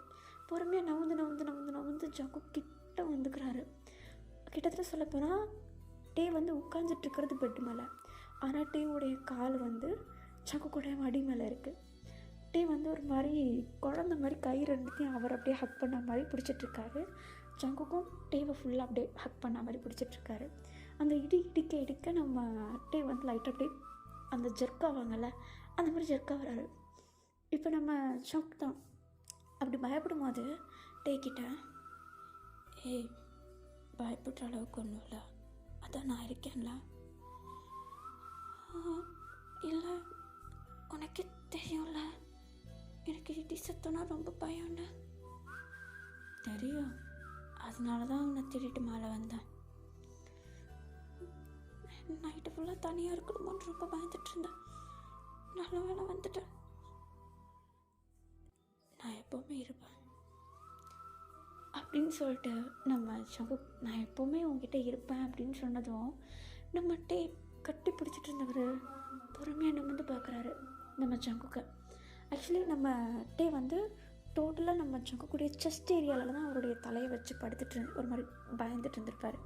பொறுமையாக நவுந்து ஜங்குக் கிட்ட வந்துக்கிறாரு. கிட்டத்தட்ட சொல்லப்போனால் டே வந்து உட்காந்துட்ருக்கிறது பெட்டு மேலே. ஆனால் டேவுடைய கால் வந்து ஜங்குக்குடைய மடி மேலே இருக்குது. டே வந்து ஒரு மாதிரி குழந்த மாதிரி கை ரெண்டுத்தையும் அவர் அப்படியே ஹக் பண்ண மாதிரி பிடிச்சிட்ருக்காரு. ஜங்குக்கும் டேவை ஃபுல்லாக அப்படியே ஹக் பண்ண மாதிரி பிடிச்சிட்ருக்காரு. அந்த இடிக்க நம்ம டே வந்து லைட்டாக அப்படியே அந்த ஜெர்க்காவாங்கள்ல அந்த மாதிரி ஜெர்க்கா வராரு. இப்போ நம்ம ஜங்குக் தான் அப்படி பயப்படும் போது டே கிட்ட, ஏய் பயப்படுற அளவுக்கு ஒன்றும் இல்லை, அதான் நான் இருக்கேன்ல. இல்லை உனக்கு தெரியும்ல எனக்கு இடி சத்தம்னா ரொம்ப பயம்னு. தெரியும், அதனால தான் அவனை தேடிட்டு மேலே வந்தேன். நைட்டு ஃபுல்லாக தனியாக இருக்கணுமோன்னு ரொம்ப பயந்துட்டு இருந்தேன். நல்ல வேலை வந்துட்டேன். நான் எப்போவுமே இருப்பேன் அப்படின்னு சொல்லிட்டு நம்ம சங்கு, நான் எப்போவுமே உங்ககிட்ட இருப்பேன் அப்படின்னு சொன்னதும் நம்ம டே கட்டி பிடிச்சிட்டு இருந்தவர் பொறுமையாக நிமிர்ந்து பார்க்குறாரு நம்ம சங்குக்கு. ஆக்சுவலி நம்ம டே வந்து டோட்டலாக நம்ம சங்குக்குடைய செஸ்ட் ஏரியாவில் தான் அவருடைய தலையை வச்சு படுத்துட்டு ஒரு மாதிரி பயந்துட்டு இருந்திருப்பார்.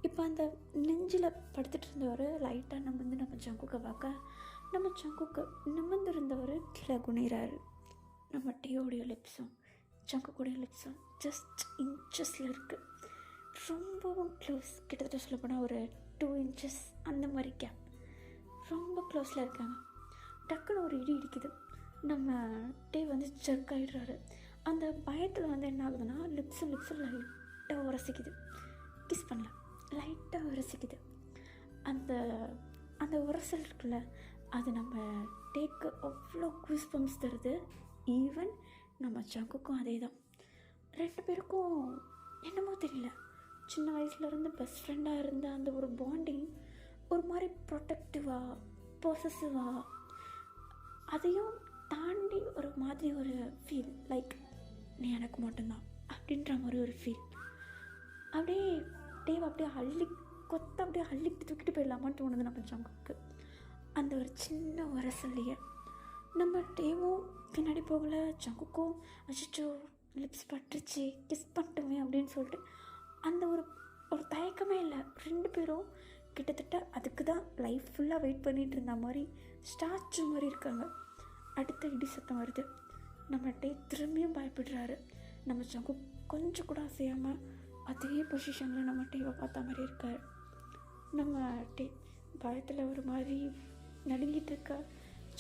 இப்போ அந்த நெஞ்சில் படுத்துட்டு இருந்தவர் லைட்டாக நிமிர்ந்து நம்ம சங்குக்கை பார்க்க நம்ம சங்குக்கு நிமிர்ந்திருந்தவர் கீழே குனிறாரு. நம்ம டேயோடைய லிப்ஸும் சங்குக்குடைய லிப்ஸும் ஜஸ்ட் இன்ச்சஸில் இருக்குது. ரொம்பவும் க்ளோஸ், கிட்டத்தட்ட சொல்லப்போனால் ஒரு 2 இன்ச்சஸ் அந்த மாதிரி கேப், ரொம்ப க்ளோஸில் இருக்காங்க. டக்குன்னு ஒரு இடி இடிக்குது. நம்ம டே வந்து ஜர்க் ஆகிடுறாரு. அந்த பயத்தில் வந்து என்ன ஆகுதுன்னா லிப்ஸும் லைட்டாக உரசிக்குது. கிஸ் பண்ணல, லைட்டாக உரசிக்குது. அந்த அந்த உரசல் இருக்குல்ல, அது நம்ம டேக்கு அவ்வளோ கூஸ் பம்ப்ஸ் தருது. ஈவன் நம்ம சங்குக்கும் அதே தான். 2 பேருக்கும் என்னமோ தெரியல, சின்ன வயசுலேருந்து பெஸ்ட் ஃப்ரெண்டாக இருந்த அந்த ஒரு பாண்டிங் ஒரு மாதிரி ப்ரொடெக்டிவாக, பொசசிவாக, அதையும் தாண்டி ஒரு மாதிரி ஒரு ஃபீல், லைக் நீ எனக்கு மட்டும்தான் அப்படின்ற மாதிரி ஒரு ஃபீல். அப்படியே டேவை அப்படியே அப்படியே அள்ளிக்கிட்டு தூக்கிட்டு போயிடலாமான்னு தோணுது நம்ம சங்குக்கு. அந்த ஒரு சின்ன உரசல்லையே நம்ம டேவும் பின்னாடி போகலை, சங்குக்கும் அச்சோ லிப்ஸ் பட்டுருச்சு, கிஸ் பண்ணிட்டோமே அப்படின்னு சொல்லிட்டு அந்த ஒரு தயக்கமே இல்லை. 2 பேரும் கிட்டத்தட்ட அதுக்கு தான் லைஃப் ஃபுல்லாக வெயிட் பண்ணிகிட்டு இருந்த மாதிரி ஸ்டாச்சு மாதிரி இருக்காங்க. அடுத்த இடி சத்தம் வருது. நம்ம டே திரும்பியும் பயப்படுறாரு. நம்ம சங்கு கொஞ்சம் கூட அசையாமல் அதே பொசிஷனில் நம்ம டேவை பார்த்த மாதிரி இருக்கார். நம்ம டே பயத்தில் ஒரு மாதிரி நடுங்கிட்டு இருக்கா,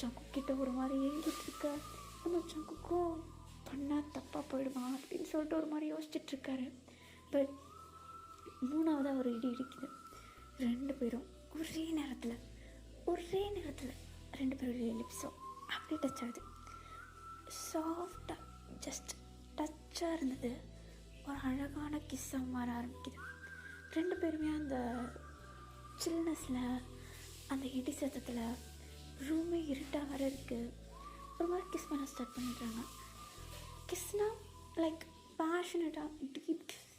சங்கு கிட்ட ஒரு மாதிரி ஏங்கிட்டு இருக்கா. நம்ம சங்குக்கும் பண்ணால் தப்பாக போயிடுமா அப்படின்னு சொல்லிட்டு ஒரு மாதிரி யோசிச்சுட்ருக்காரு. பட் 3ஆவதாக ஒரு இடி இடிக்குது. 2 பேரும் ஒரே நேரத்தில் 2 பேருடைய லிப்ஸும் அப்படியே டச் ஆகுது. சாஃப்டாக ஜஸ்ட் டச்சாக இருந்தது. ஒரு அழகான கிஸ்ஸாக மாற ஆரம்பிக்குது. 2 பேருமே அந்த சில்னஸில், அந்த இடி சத்தத்தில், ரூமே இருட்டாக வர இருக்குது, ஒரு மாதிரி கிஸ் பண்ண ஸ்டார்ட் பண்ணிடுறாங்க. கிஸ்னால் லைக் பேஷனட்டாக டீப் கிஸ்,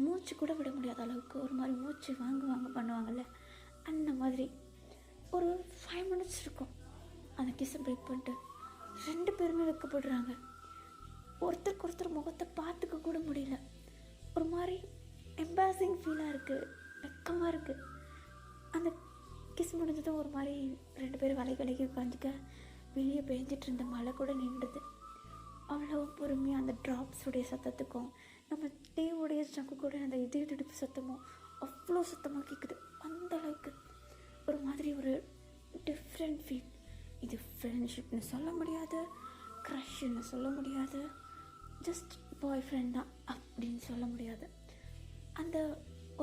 மூச்சு கூட விட முடியாத அளவுக்கு ஒரு மாதிரி மூச்சு வாங்க பண்ணுவாங்கள்ல, அந்த மாதிரி ஒரு 5 மினிட்ஸ் இருக்கும். அந்த கிஸ்ஸை பிரேக் பண்ணிட்டு 2 பேருமே வெக்கப்படுறாங்க. ஒருத்தருக்கு ஒருத்தர் முகத்தை பார்த்துக்க கூட முடியல. ஒரு மாதிரி எம்பாரசிங் ஃபீலாக இருக்குது, வெக்கமாக இருக்குது. அந்த கிஸ் முடிஞ்சதும் ஒரு மாதிரி 2 பேரும் விலகி உட்காந்துக்க, வெளியே பெஞ்சிட்டு இருந்த மழை கூட நின்றுது. அவ்வளோ பொறுமையாக அந்த ட்ராப்ஸுடைய சத்தத்துக்கும் நம்ம டேவுடைய சங்குக்கூட அந்த இதய துடிப்பு சத்தமும் அவ்வளோ சத்தமாக கேட்குது. அந்த அளவுக்கு ஒரு மாதிரி ஒரு டிஃப்ரெண்ட் ஃபீல். இது ஃப்ரெண்ட்ஷிப்னு சொல்ல முடியாது, க்ரஷ்ன்னு சொல்ல முடியாது, ஜஸ்ட் பாய் ஃப்ரெண்ட் தான் அப்படின்னு சொல்ல முடியாது. அந்த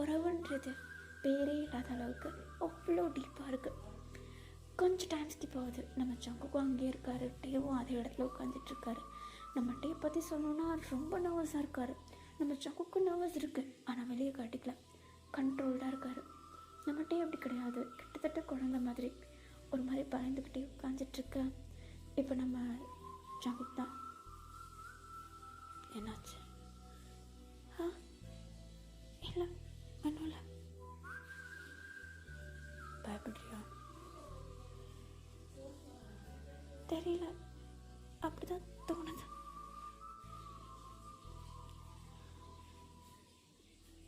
உறவுன்றது பேரே இல்லாத அளவுக்கு அவ்வளோ டீப்பாக இருக்குது. கொஞ்சம் டைம் ஸ்கிப் ஆகுது. நம்ம சங்குக்கும் அங்கேயே இருக்கார், டேவும் அதே இடத்துல உட்காந்துட்ருக்காரு. நம்ம டே பற்றி சொல்லணுன்னா ரொம்ப நர்வஸாக இருக்கார். நம்ம சங்குக்கும் நர்வஸ் இருக்குது, ஆனால் வெளியே காட்டிக்கல, கண்ட்ரோல்டாக இருக்கார். நம்ம டே அப்படி கிடையாது, கிட்டத்தட்ட குழந்த மாதிரி ஒரு மாதிரி பயந்துக்கிட்டே உட்காந்துட்ருக்க. இப்போ நம்ம சங்குக்கு தான் என்னாச்சு? இல்லை ஒன்றும் இல்லை. பயப்படுறியா? தெரியல, அப்படிதான் தோணுது.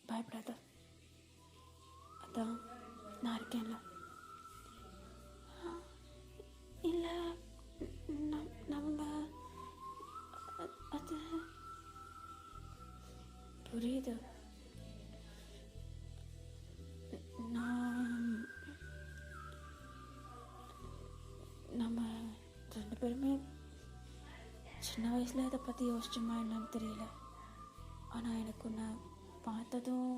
பயப்படாத, அதான் நான் இருக்கேன்ல. இல்லை நம்ம அது புரியுது. நம்ம 2 பேருமே சின்ன வயசில் இதை பற்றி யோசிச்சோமா என்னன்னு தெரியல. ஆனால் எனக்கு ஒன்று பார்த்ததும்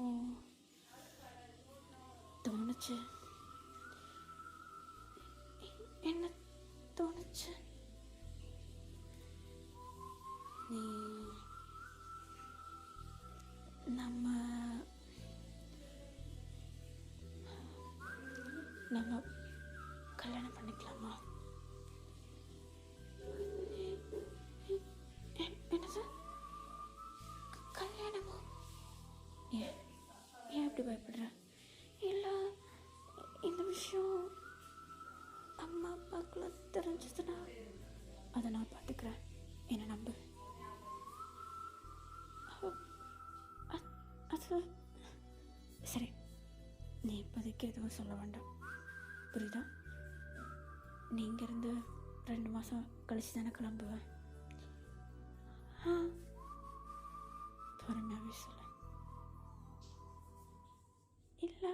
தோணுச்சு. என்ன தோணுச்சு? நீ நம்ம கல்யாணம் பண்ணிக்கலாமா? என்னது கல்யாணமா? ஏன் ஏன் அப்படி பயப்படுற? இல்லை, இந்த விஷயம் அம்மா அப்பாக்கெல்லாம் தெரிஞ்சதுன்னா அதை நான் பார்த்துக்கிறேன், என்னை நம்பு. அது சரி, நீ இப்போதைக்கு எதுவும் சொல்ல வேண்டாம், புரியுதா? நீ இங்கேருந்து 2 மாதம் கழிச்சு தானே கிளம்புவேன். பொறுமையாகவே சொல்ல. இல்லை,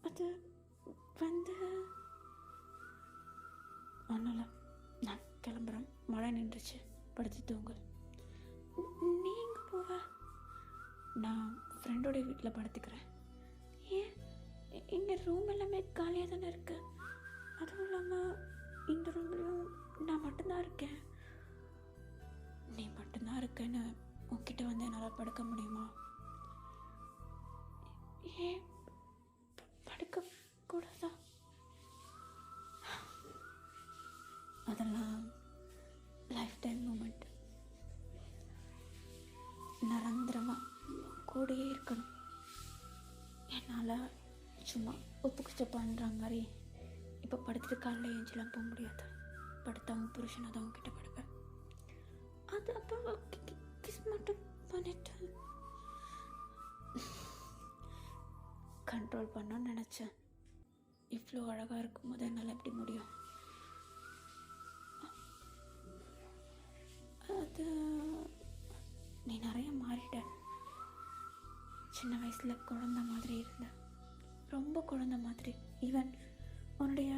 அது வந்து ஒன்றும் இல்லை, நான் கிளம்புறேன், மழை நின்றுச்சு, படுத்து தூங்கு. நீ எங்கே போவ? நான் ஃப்ரெண்டோடைய வீட்டில் படுத்துக்கிறேன். ஏன், இங்கே ரூம் எல்லாமே காலியாக தானே இருக்கு. அதுவும் இல்லாமல் இந்த ரூம்லேயும் நான் மட்டும்தான் இருக்கேன். நீ மட்டும்தான் இருக்கேன்னு உன்கிட்ட வந்து என்னால் படுக்க முடியுமா? ஏன் படுக்க கூடாதா? அதெல்லாம் லைஃப் டைம் மூமெண்ட். நிரந்தரமாக கூடயே இருக்கணும். என்னால் சும்மா உப்புக்கு பண்ணுற மாதிரி இப்போ படுத்துட்டு காலையில் ஏஞ்செல்லாம் போக முடியாது. படுத்தவன் புருஷனை தான் அவங்ககிட்ட படுப்பேன். அது அப்போ கிஸ் மட்டும் பண்ணிட்டு கண்ட்ரோல் பண்ணணும்னு நினச்சேன். இவ்வளோ அழகாக இருக்கும்போது என்னால் எப்படி முடியும்? அது நீ நிறைய மாறிட்ட. சின்ன வயசில் குழந்த மாதிரி இருந்த, ரொம்ப குழந்த மாதிரி. ஈவன் உன்னுடைய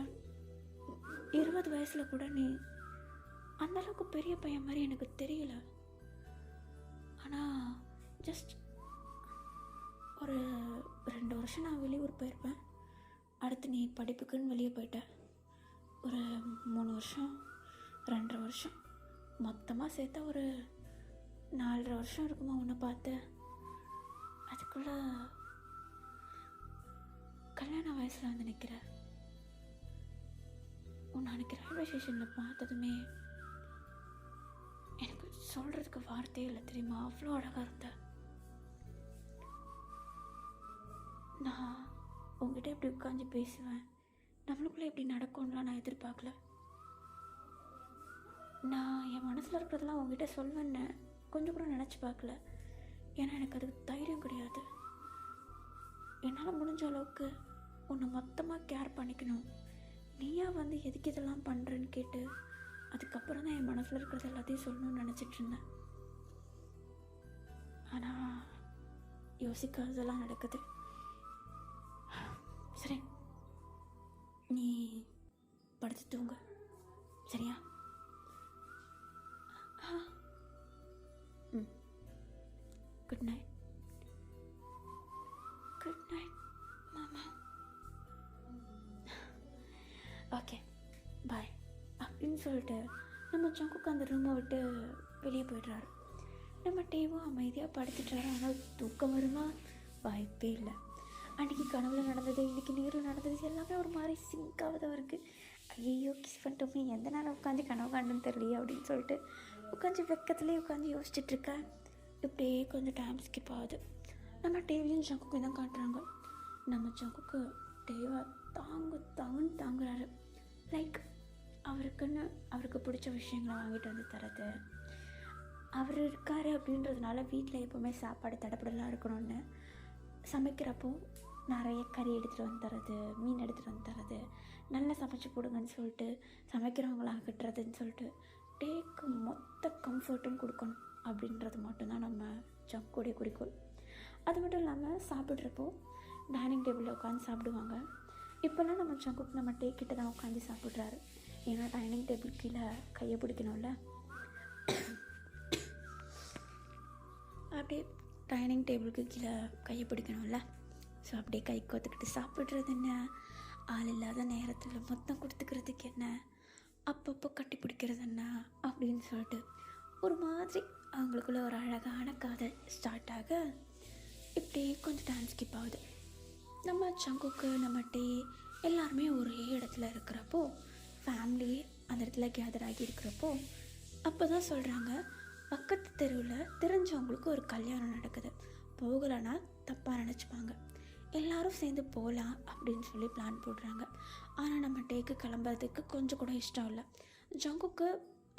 20 வயசில் கூட நீ அந்தளவுக்கு பெரிய பையன் மாதிரி எனக்கு தெரியல. ஆனால் ஜஸ்ட் ஒரு 2 வருஷம் நான் வெளியூர் போயிருப்பேன். அடுத்து நீ படிப்புக்குன்னு வெளியே போயிட்ட. ஒரு 3 வருஷம் 2.5 வருஷம் மொத்தமாக சேர்த்தா ஒரு 4.5 வருஷம் இருக்குமா உன்னை பார்த்து. அதுக்குள்ளே கல்யாண வயசில் வந்து நிற்கிற. உன்னை அன்றைக்கி ரயில்வே ஸ்டேஷனில் பார்த்ததுமே எனக்கு சொல்கிறதுக்கு வார்த்தையே இல்லை தெரியுமா? அவ்வளோ அழகாக இருந்த. நான் உங்ககிட்ட எப்படி உட்காந்து பேசுவேன், நம்மளுக்குள்ளே எப்படி நடக்கும்லாம் நான் எதிர்பார்க்கல. நான் என் மனசில் இருக்கிறதெல்லாம் உங்ககிட்ட சொல்வேன்னு கொஞ்சம் கூட நினச்சி பார்க்கல. ஏன்னா எனக்கு அதுக்கு தைரியம் கிடையாது. என்னால் முடிஞ்ச அளவுக்கு உன்னை மொத்தமாக கேர் பண்ணிக்கணும். நீயா வந்து எதுக்கு இதெல்லாம் பண்ணுறேன்னு கேட்டு அதுக்கப்புறம் தான் என் மனசில் இருக்கிறது எல்லாத்தையும் சொல்லணும்னு நினச்சிட்டு இருந்தேன். ஆனால் யோசிக்காததெல்லாம் நடக்குது. சரி, நீ படுத்து தூங்க, சரியா? Good night. குட் நைட் மாமா. ஓகே பாய் அப்படின்னு சொல்லிட்டு நம்ம சங்குக்கு அந்த ரூமை விட்டு வெளியே போய்ட்றாரு. நம்ம டேவும் அமைதியாக படுத்துட்டாரு. ஆனால் தூக்கம் வருமா? வாய்ப்பே இல்லை. அன்றைக்கி கனவுல நடந்தது, இன்றைக்கி நேரில் நடந்தது எல்லாமே ஒரு மாதிரி சிங்காக தான் இருக்குது. ஐயோ கிஸ் பண்ணிட்டோமே, எந்த நேரம் உட்காந்து கனவு காண்டுன்னு தெரியலையே அப்படின்னு சொல்லிட்டு உட்காந்து வெக்கத்துலேயே உட்காந்து யோசிச்சுட்ருக்கேன். இப்படியே கொஞ்சம் டைம் ஸ்கிப் ஆகுது. நம்ம டேவியும் சங்குக்கும் தான் காட்டுறாங்க. நம்ம சங்குக்கு டேவை தாங்குறாரு. லைக் அவருக்கு பிடிச்ச விஷயங்களை வாங்கிட்டு வந்து தரது, அவர் இருக்கார் அப்படின்றதுனால வீட்டில் எப்போவுமே சாப்பாடு தடப்படலாம் இருக்கணும்னு சமைக்கிறப்போ நிறைய கறி எடுத்துகிட்டு வந்து தரது, மீன் எடுத்துகிட்டு வந்து தரது, நல்லா சமைச்சு போடுங்கன்னு சொல்லிட்டு சமைக்கிறவங்களாம் கட்டுறதுன்னு சொல்லிட்டு டேக்கு மொத்த கம்ஃபர்ட்டும் கொடுக்கணும் அப்படின்றது மட்டும்தான் நம்ம சங்குடைய குறிக்கோள். அது மட்டும் இல்லாமல் சாப்பிட்றப்போ டைனிங் டேபிளில் உட்காந்து சாப்பிடுவாங்க. இப்போல்லாம் நம்ம சங்குக்கு நம்ம டே கிட்ட தான் உட்காந்து சாப்பிட்றாரு. ஏன்னா டைனிங் டேபிள் கீழே கையை பிடிக்கணும்ல. அப்படியே டைனிங் டேபிளுக்கு கீழே கையை பிடிக்கணும்ல. ஸோ அப்படியே கை கோத்துக்கிட்டு சாப்பிட்றது என்ன, ஆள் இல்லாத நேரத்தில் மொத்தம் கொடுத்துக்கிறதுக்கு என்ன, அப்பப்போ கட்டி பிடிக்கிறது என்ன அப்படின்னு சொல்லிட்டு ஒரு மாதிரி அவங்களுக்குள்ள ஒரு அழகான கதை ஸ்டார்ட் ஆக இப்படியே கொஞ்சம் டைம் ஸ்கிப் ஆகுது. நம்ம சங்குக்கு நம்ம டே எல்லாருமே ஒரே இடத்துல இருக்கிறப்போ, ஃபேமிலி அந்த இடத்துல கேதர் ஆகி இருக்கிறப்போ, அப்போ தான் சொல்கிறாங்க, பக்கத்து தெருவில் தெரிஞ்சவங்களுக்கு ஒரு கல்யாணம் நடக்குது, போகலைன்னா தப்பாக நினச்சிப்பாங்க, எல்லாரும் சேர்ந்து போகலாம் அப்படின்னு சொல்லி பிளான் போடுறாங்க. ஆனால் நம்ம டேக்கு கிளம்புறதுக்கு கொஞ்சம் கூட இஷ்டம் இல்லை. ஜங்குக்கு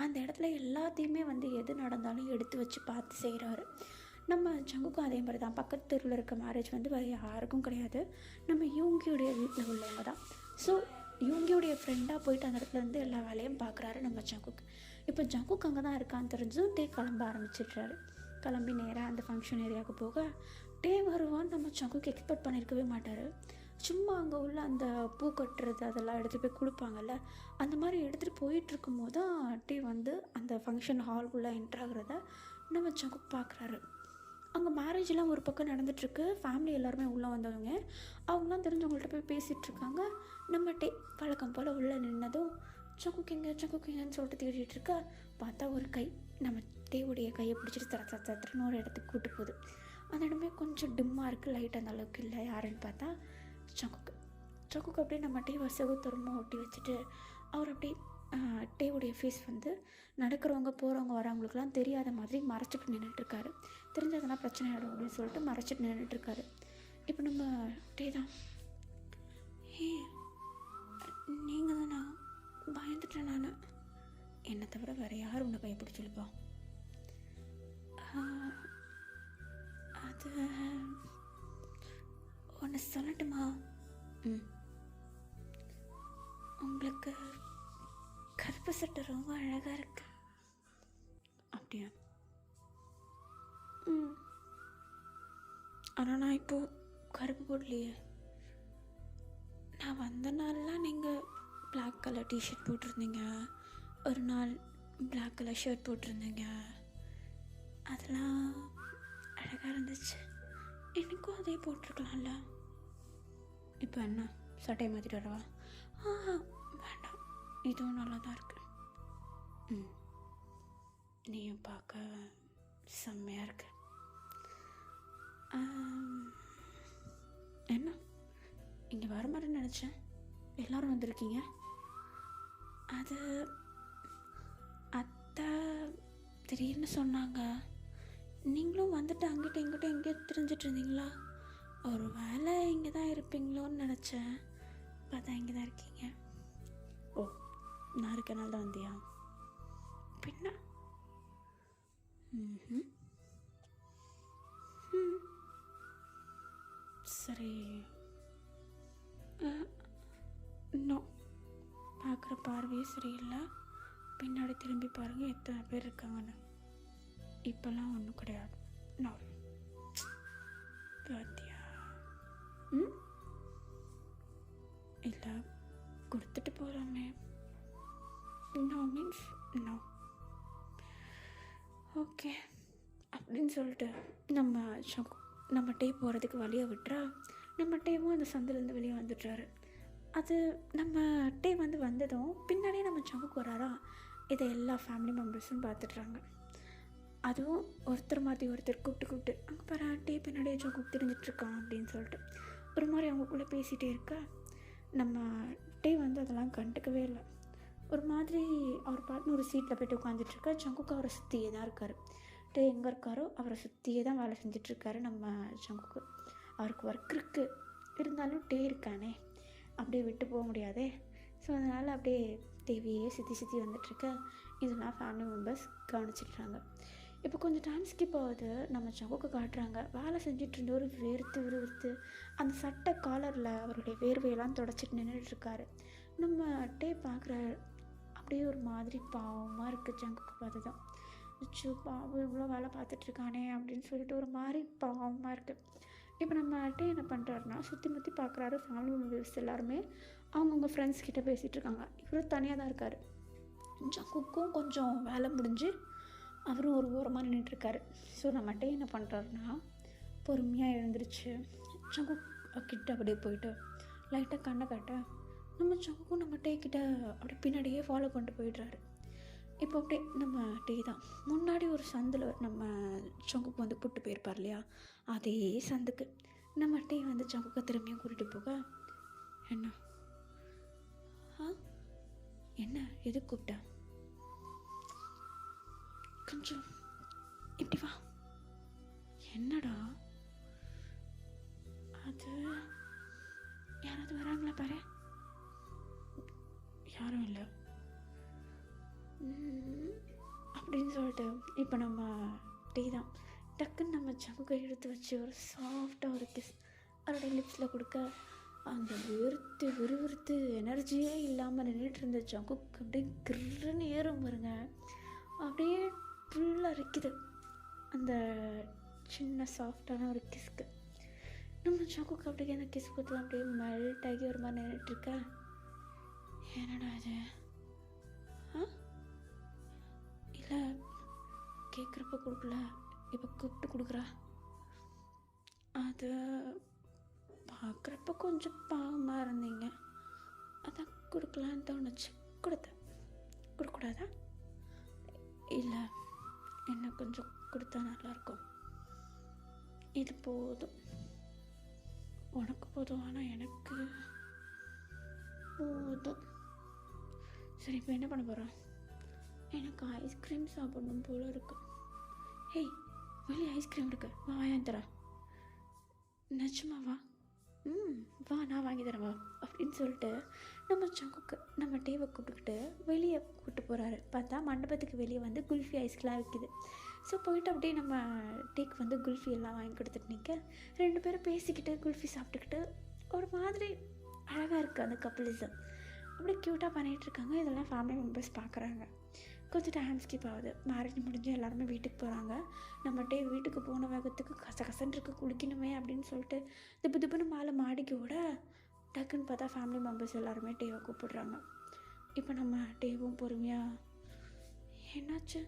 அந்த இடத்துல எல்லாத்தையுமே எது நடந்தாலும் எடுத்து வச்சு பார்த்து செய்கிறாரு. நம்ம ஜங்குக்கும் அதே மாதிரி தான். பக்கத்து தெருவில் இருக்க மேரேஜ் வேறு யாருக்கும் கிடையாது, நம்ம யூங்கியோடைய வீட்டில் உள்ளவங்க தான். ஸோ யூங்கியோடைய ஃப்ரெண்டாக போயிட்டு அந்த இடத்துல இருந்து எல்லா வேலையும் பார்க்குறாரு நம்ம ஜங்குக்கு. இப்போ ஜங்குக்கு அங்கே தான் இருக்கான்னு தெரிஞ்சதும் டே கிளம்ப ஆரம்பிச்சிடுறாரு. கிளம்பி நேராக அந்த ஃபங்க்ஷன் ஏரியாவுக்கு போக, டே வருவான்னு நம்ம ஜங்குக்கு எக்ஸ்பெக்ட் பண்ணியிருக்கவே மாட்டார். சும்மா அங்கே உள்ள அந்த பூ கட்டுறது அதெல்லாம் எடுத்துகிட்டு போய் கொடுப்பாங்கல்ல, அந்த மாதிரி எடுத்துகிட்டு போயிட்டுருக்கும் போது தான் டே அந்த ஃபங்க்ஷன் ஹால்குள்ளே என்ட்ராகிறத நம்ம ஜங்குக்கு பார்க்குறாரு. அங்கே மேரேஜெலாம் ஒரு பக்கம் நடந்துகிட்ருக்கு, ஃபேமிலி எல்லாருமே உள்ளே வந்தவங்க, அவங்களாம் தெரிஞ்சவங்கள்ட்ட போய் பேசிகிட்ருக்காங்க. நம்ம டே வழக்கம் போல் உள்ளே நின்னதும் சங்குக்கிங்கன்னு சொல்லிட்டு தேடிட்டு இருக்கா. பார்த்தா ஒரு கை நம்ம டேவுடைய கையை பிடிச்சிட்டு தரன்னு ஒரு இடத்துக்கு கூட்டு போகுது. அந்த இடமே கொஞ்சம் டிம்மாக இருக்குது, லைட் அந்த அளவுக்கு இல்லை. யாருன்னு பார்த்தா சங்குக்கு அப்படியே நம்ம டே செகுத்தரமாக ஒட்டி வச்சுட்டு அவர் அப்படியே டேவுடைய ஃபேஸ் நடக்கிறவங்க போகிறவங்க வரவங்களுக்குலாம் தெரியாத மாதிரி மறைச்சிட்டு நின்றுட்டுருக்காரு. தெரிஞ்சதெல்லாம் பிரச்சனை ஆகிடும் அப்படின்னு சொல்லிட்டு மறைச்சிட்டு நின்றுட்டுருக்காரு. இப்போ நம்ம டே தான், நீங்கள் தான், நான் பயந்துட்டேன், நான் என்னை தவிர வேறு யார் உன்னை கைப்பிடிச்சிருப்பா? அது ஒன்று சொல்லட்டுமா? உங்களுக்கு கருப்பு சட்டை ரொம்ப அழகாக இருக்கு. அப்படியா? ஆனால் நான் இப்போது கருப்பு போடலையே. நான் வந்த நாள்லாம் நீங்கள் பிளாக் கலர் டிஷர்ட் போட்டிருந்தீங்க, ஒரு நாள் பிளாக் கலர் ஷர்ட் போட்டிருந்தீங்க, அதெல்லாம் அழகாக இருந்துச்சு. எனக்கும் அதே போட்டிருக்கலாம்ல. இப்போ என்ன சட்டையை மாற்றிட்டு வரவா? வேண்டாம், இதுவும் நல்லா தான் இருக்கு. நீயும் பார்க்க செம்மையாக இருக்கு. என்ன இங்கே வர மாதிரி நினச்சேன், எல்லோரும் வந்திருக்கீங்க. அது அத்தை திடீர்னு சொன்னாங்க, நீங்களும் வந்துட்டு அங்கிட்ட இங்கிட்ட எங்கேயோ தெரிஞ்சிட்டு இருந்தீங்களா? ஒரு வேளை இங்கே தான் இருப்பீங்களோன்னு நினச்சேன், பார்த்தா இங்கே தான் இருக்கீங்க. ஓ, நான் இருக்கனால தான் வந்தியா? பின்ன சரி. நோ, பார்க்குற பார்வையே சரியில்லை. பின்னாடி திரும்பி பாருங்கள் எத்தனை பேர் இருக்காங்கன்னு. இப்போல்லாம் ஒன்றும் கிடையாது. நோ பாத்தியா? இல்லை, கொடுத்துட்டு போகலாமே. No means no. ஓகே அப்படின்னு சொல்லிட்டு நம்ம டே போகிறதுக்கு வழியை விட்டுறா. நம்ம டேவும் அந்த சந்திலேருந்து வெளியே வந்துடுறாரு. அது நம்ம டே வந்ததும் பின்னாடியே நம்ம சங்குக்கு வராரா. இதை எல்லா ஃபேமிலி மெம்பர்ஸும் பார்த்துட்றாங்க. அதுவும் ஒருத்தர் மாற்றி ஒருத்தர் கூப்பிட்டு அங்கே பாரு டே பின்னாடியே சங்குக்கு தெரிஞ்சிட்ருக்கான் அப்படின்னு சொல்லிட்டு ஒரு மாதிரி அவங்களுக்குள்ளே பேசிகிட்டே இருக்கா. நம்ம டே அதெல்லாம் கண்டுக்கவே இல்லை. ஒரு மாதிரி அவர் பாட்டுன்னு ஒரு சீட்டில் போய்ட்டு உட்காந்துட்ருக்கா. சங்குக்கு அவரை சுற்றியே தான் இருக்கார். டே எங்கே இருக்காரோ அவரை சுற்றியே தான் வேலை செஞ்சிட்ருக்காரு நம்ம சங்குக்கு. அவருக்கு ஒர்க் இருக்குது, இருந்தாலும் டே இருக்கானே, அப்படியே விட்டு போக முடியாதே. ஸோ அதனால் அப்படியே தேவியே சுற்றி வந்துட்டுருக்க. இதெல்லாம் ஃபேமிலி மெம்பர்ஸ் கவனிச்சிட்றாங்க. இப்போ கொஞ்சம் டைம் ஸ்கிப் ஆகுது. நம்ம சங்குக்கு காட்டுறாங்க, வேலை செஞ்சுட்டு இருந்தவர் விறுவிறுத்து அந்த சட்டை காலரில் அவருடைய வேர்வையெல்லாம் தொடச்சிட்டு நின்றுட்டுருக்காரு. நம்ம டே பார்க்குற அப்படியே ஒரு மாதிரி பாவமாக இருக்குது சங்குக்கு பார்த்து தான். அச்சோ பாவம் இவ்வளோ வேலை பார்த்துட்ருக்கானே அப்படின்னு சொல்லிட்டு ஒரு மாதிரி பாவமாக இருக்குது. இப்போ நம்ம டே என்ன பண்ணுறாருன்னா சுற்றி முற்றி பார்க்குறாரு. ஃபேமிலி மெம்பர்ஸ் எல்லாருமே அவங்கவுங்க ஃப்ரெண்ட்ஸ் கிட்டே பேசிகிட்டு இருக்காங்க. இவரும் தனியாக தான் இருக்கார். சங்குக்கும் கொஞ்சம் வேலை முடிஞ்சு அவரும் ஒரு ஓரமாக நின்றுட்டுருக்காரு. ஸோ நம்ம டே என்ன பண்ணுறாருன்னா பொறுமையாக எழுந்திரிச்சு சங்கு கிட்ட அப்படியே போயிட்டு லைட்டாக கண்ணை காட்ட நம்ம சங்குக்கும் நம்ம டே கிட்ட அப்படியே பின்னாடியே ஃபாலோ பண்ணிட்டு போயிடுறாரு. இப்போ அப்படியே நம்ம டே தான் முன்னாடி ஒரு சந்தில் நம்ம சங்குக்கு கூப்பிட்டு போயிருப்பார் இல்லையா, அதே சந்துக்கு நம்ம டே சங்குக்கு திரும்பியும் கூட்டிகிட்டு போக, என்ன ஆ என்ன எது கூப்பிட்ட? கொஞ்சம் இப்படி வா. என்னடா அது? யாராவது வராங்களா பாரு. யாரும் இல்லை அப்படின்னு சொல்லிட்டு இப்போ நம்ம டீ தான் டக்குன்னு நம்ம சங்குக்கை எடுத்து வச்சு ஒரு சாஃப்டாக ஒரு கிஸ் அவருடைய லிப்ஸில் கொடுக்க அந்த விறுவிறுத்து எனர்ஜியே இல்லாமல் நின்றுட்டு இருந்த சங்குக்கு அப்படியே கிருன்னு ஏறும் பாருங்க. அப்படியே ஃபுல்லாக அரைக்குது அந்த சின்ன சாஃப்டான ஒரு கிஸ்க்கு. நம்ம சங்குக்கு அப்படியே அந்த கிஸ் கொடுத்து அப்படியே மெல்ட் ஆகி ஒரு மாதிரி நின்றுட்டுருக்க. என்னடா அது? இல்லை கேட்குறப்ப கொடுக்கல, இப்போ கூப்பிட்டு கொடுக்குறா. அது பார்க்குறப்ப கொஞ்சம் பாவமாக இருந்தீங்க, அதான் கொடுக்கலான்னு தோணுச்சு, கொடுத்தேன். கொடுக்கூடாதா? இல்லை என்ன கொஞ்சம் கொடுத்தா நல்லாயிருக்கும். இது போதும், உனக்கு போதும், ஆனால் எனக்கு போதும். சரி இப்போ என்ன பண்ண போகிறோம்? எனக்கு ஐஸ்கிரீம் சாப்பிடணும் போல இருக்கு. ஹேய், வெளியே ஐஸ்கிரீம் இருக்கு, வா வாங்கி தரேன். நிஜமா வா. வா நான் வாங்கி தரேன் வா அப்படின்னு சொல்லிட்டு நம்ம சங்குக்கு நம்ம டேவை கூப்பிட்டுக்கிட்டு வெளியே கூப்பிட்டு போகிறாரு. பார்த்தா மண்டபத்துக்கு வெளியே வந்து குல்ஃபி ஐஸ்கெலாம் விற்கிது. ஸோ போயிட்டு அப்படியே நம்ம டேக்கு வந்து குல்ஃபி எல்லாம் வாங்கி கொடுத்துட்டு நிற்க 2 பேரும் பேசிக்கிட்டு குல்ஃபி சாப்பிட்டுக்கிட்டு ஒரு மாதிரி அழகாக இருக்குது அந்த கப்புளிசம். அப்படியே க்யூட்டாக பண்ணிகிட்ருக்காங்க. இதெல்லாம் ஃபேமிலி மெம்பர்ஸ் பார்க்குறாங்க. கொஞ்சம் டைம் ஸ்கிப் ஆகுது. மேரேஜ் முடிஞ்சு எல்லாருமே வீட்டுக்கு போகிறாங்க. நம்ம டே வீட்டுக்கு போன வேகத்துக்கு கசகசன்னு இருக்கு, குளிக்கணுமே அப்படின்னு சொல்லிட்டு திப்பு திப்புன்னு மேலே மாடிக்கு விட டக்குன்னு பார்த்தா ஃபேமிலி மெம்பர்ஸ் எல்லாருமே டேவை கூப்பிடுறாங்க. இப்போ நம்ம டேவும் பொறுமையாக என்னாச்சு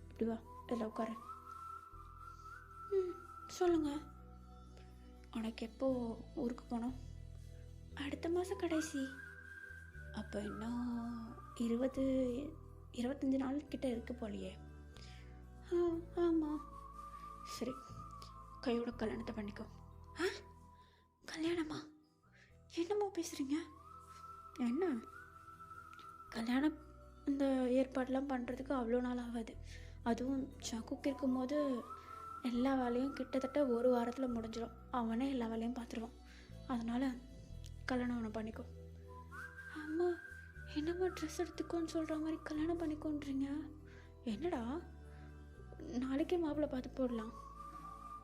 இப்படி வா இதில் உட்கார. சொல்லுங்கள். உனக்கு எப்போ ஊருக்கு போனோம்? அடுத்த மாதம் கடைசி. அப்போ இன்னும் 25 நாள் கிட்ட இருக்கு போலையே. ஆமாம். சரி, கையோட கல்யாணத்தை பண்ணிக்கோ. கல்யாணமா? என்னமோ பேசுகிறீங்க? என்ன கல்யாணம் இந்த ஏற்பாடெலாம் பண்ணுறதுக்கு அவ்வளோ நாள் ஆகாது. அதுவும் சங்குக்கு இருக்கும்போது எல்லா வேலையும் கிட்டத்தட்ட ஒரு வாரத்தில் முடிஞ்சிடும். அவனே எல்லா வேலையும் பார்த்துருவான். அதனால் கல்யாணம் அவனை பண்ணிக்கோ. அம்மா என்னம்மா ட்ரெஸ் எடுத்துக்கோன்னு சொல்கிற மாதிரி கல்யாணம் பண்ணிக்கோன்றீங்க? என்னடா, நாளைக்கே மாப்பிள்ளை பார்த்து போடலாம்.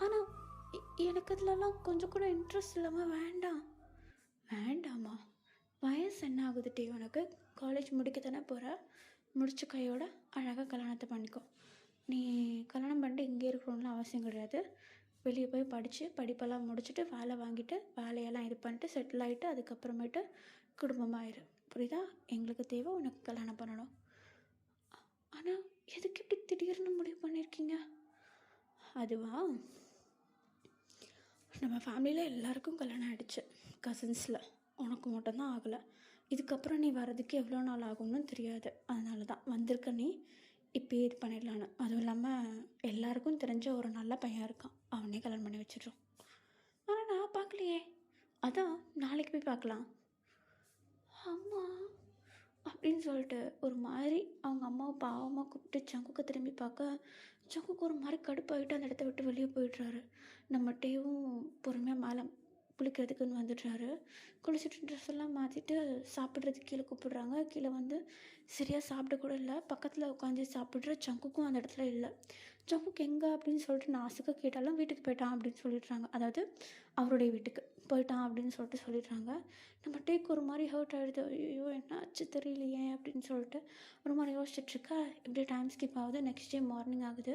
ஆனால் எனக்கு அதிலலாம் கொஞ்சம் கூட இன்ட்ரெஸ்ட் இல்லாமல் வேண்டாமா? வயசு என்ன ஆகுது டீ உனக்கு? காலேஜ் முடிக்க தானே போகிற. முடிச்ச கையோட அழகாக கல்யாணத்தை பண்ணிக்கோ. நீ கல்யாணம் பண்ணிட்டு இங்கே இருக்கணும்லாம் அவசியம் கிடையாது. வெளியே போய் படிப்பெல்லாம் முடிச்சுட்டு வேலை வாங்கிட்டு வேலையெல்லாம் இது பண்ணிட்டு செட்டில் ஆகிட்டு அதுக்கப்புறமேட்டு குடும்பமாயிரு. புரியுதா? எங்களுக்கு தேவை உனக்கு கல்யாணம் பண்ணணும். ஆனால் எதுக்கு இப்படி திடீர்னு முடிவு பண்ணியிருக்கீங்க? அதுவா, நம்ம ஃபேமிலியில் எல்லாருக்கும் கல்யாணம் ஆகிடுச்சு, கசின்ஸில். உனக்கு மட்டும்தான் ஆகலை. இதுக்கப்புறம் நீ வர்றதுக்கு எவ்வளோ நாள் ஆகும்னு தெரியாது. அதனால தான் வந்திருக்க. நீ இப்போயே இது பண்ணிடலான்னு. அதுவும் இல்லாமல் எல்லாருக்கும் தெரிஞ்ச ஒரு நல்ல பையன் இருக்கான், அவனே கல்யாணம் பண்ணி வச்சிடுறோம். ஆனால் நான் பார்க்கலையே. அதான் நாளைக்கு போய் பார்க்கலாம். அம்மா அப்படின்னு சொல்லிட்டு ஒரு மாதிரி அவங்க அம்மாவை பாவமாக கூப்பிட்டு சங்குக்கு திரும்பி பார்க்க சங்குக்கு ஒரு மாதிரி கடுப்பாகிட்டு அந்த இடத்த விட்டு வெளியே போயிடுறாரு. நம்ம டேவும் பொறுமையாக மேலே குளிக்கிறதுக்குன்னு வந்துடுறாரு. குளிச்சுட்டு ட்ரெஸ் எல்லாம் மாற்றிட்டு சாப்பிட்றதுக்கு கீழே கூப்பிடுறாங்க. கீழே வந்து சரியாக சாப்பிட கூட இல்லை. பக்கத்தில் உட்காந்து சாப்பிட்ற சங்குக்கும் அந்த இடத்துல இல்லை. சங்குக்கு எங்கே அப்படின்னு சொல்லிட்டு நான் ஆசுக்க கேட்டாலும் வீட்டுக்கு போயிட்டான் அப்படின்னு சொல்லிடுறாங்க. அதாவது அவருடைய வீட்டுக்கு போயிட்டான் அப்படின்னு சொல்லிட்டு சொல்லிடுறாங்க. நம்ம டேக்கு ஒரு மாதிரி ஹர்ட் ஆகிடுது. ஐயோ என்ன ஆச்சு தெரியலையே அப்படின்னு சொல்லிட்டு ஒரு மாதிரி யோசிச்சுட்ருக்கா. இப்படி டைம் ஸ்கிப் ஆகுது. நெக்ஸ்ட் டே மார்னிங் ஆகுது.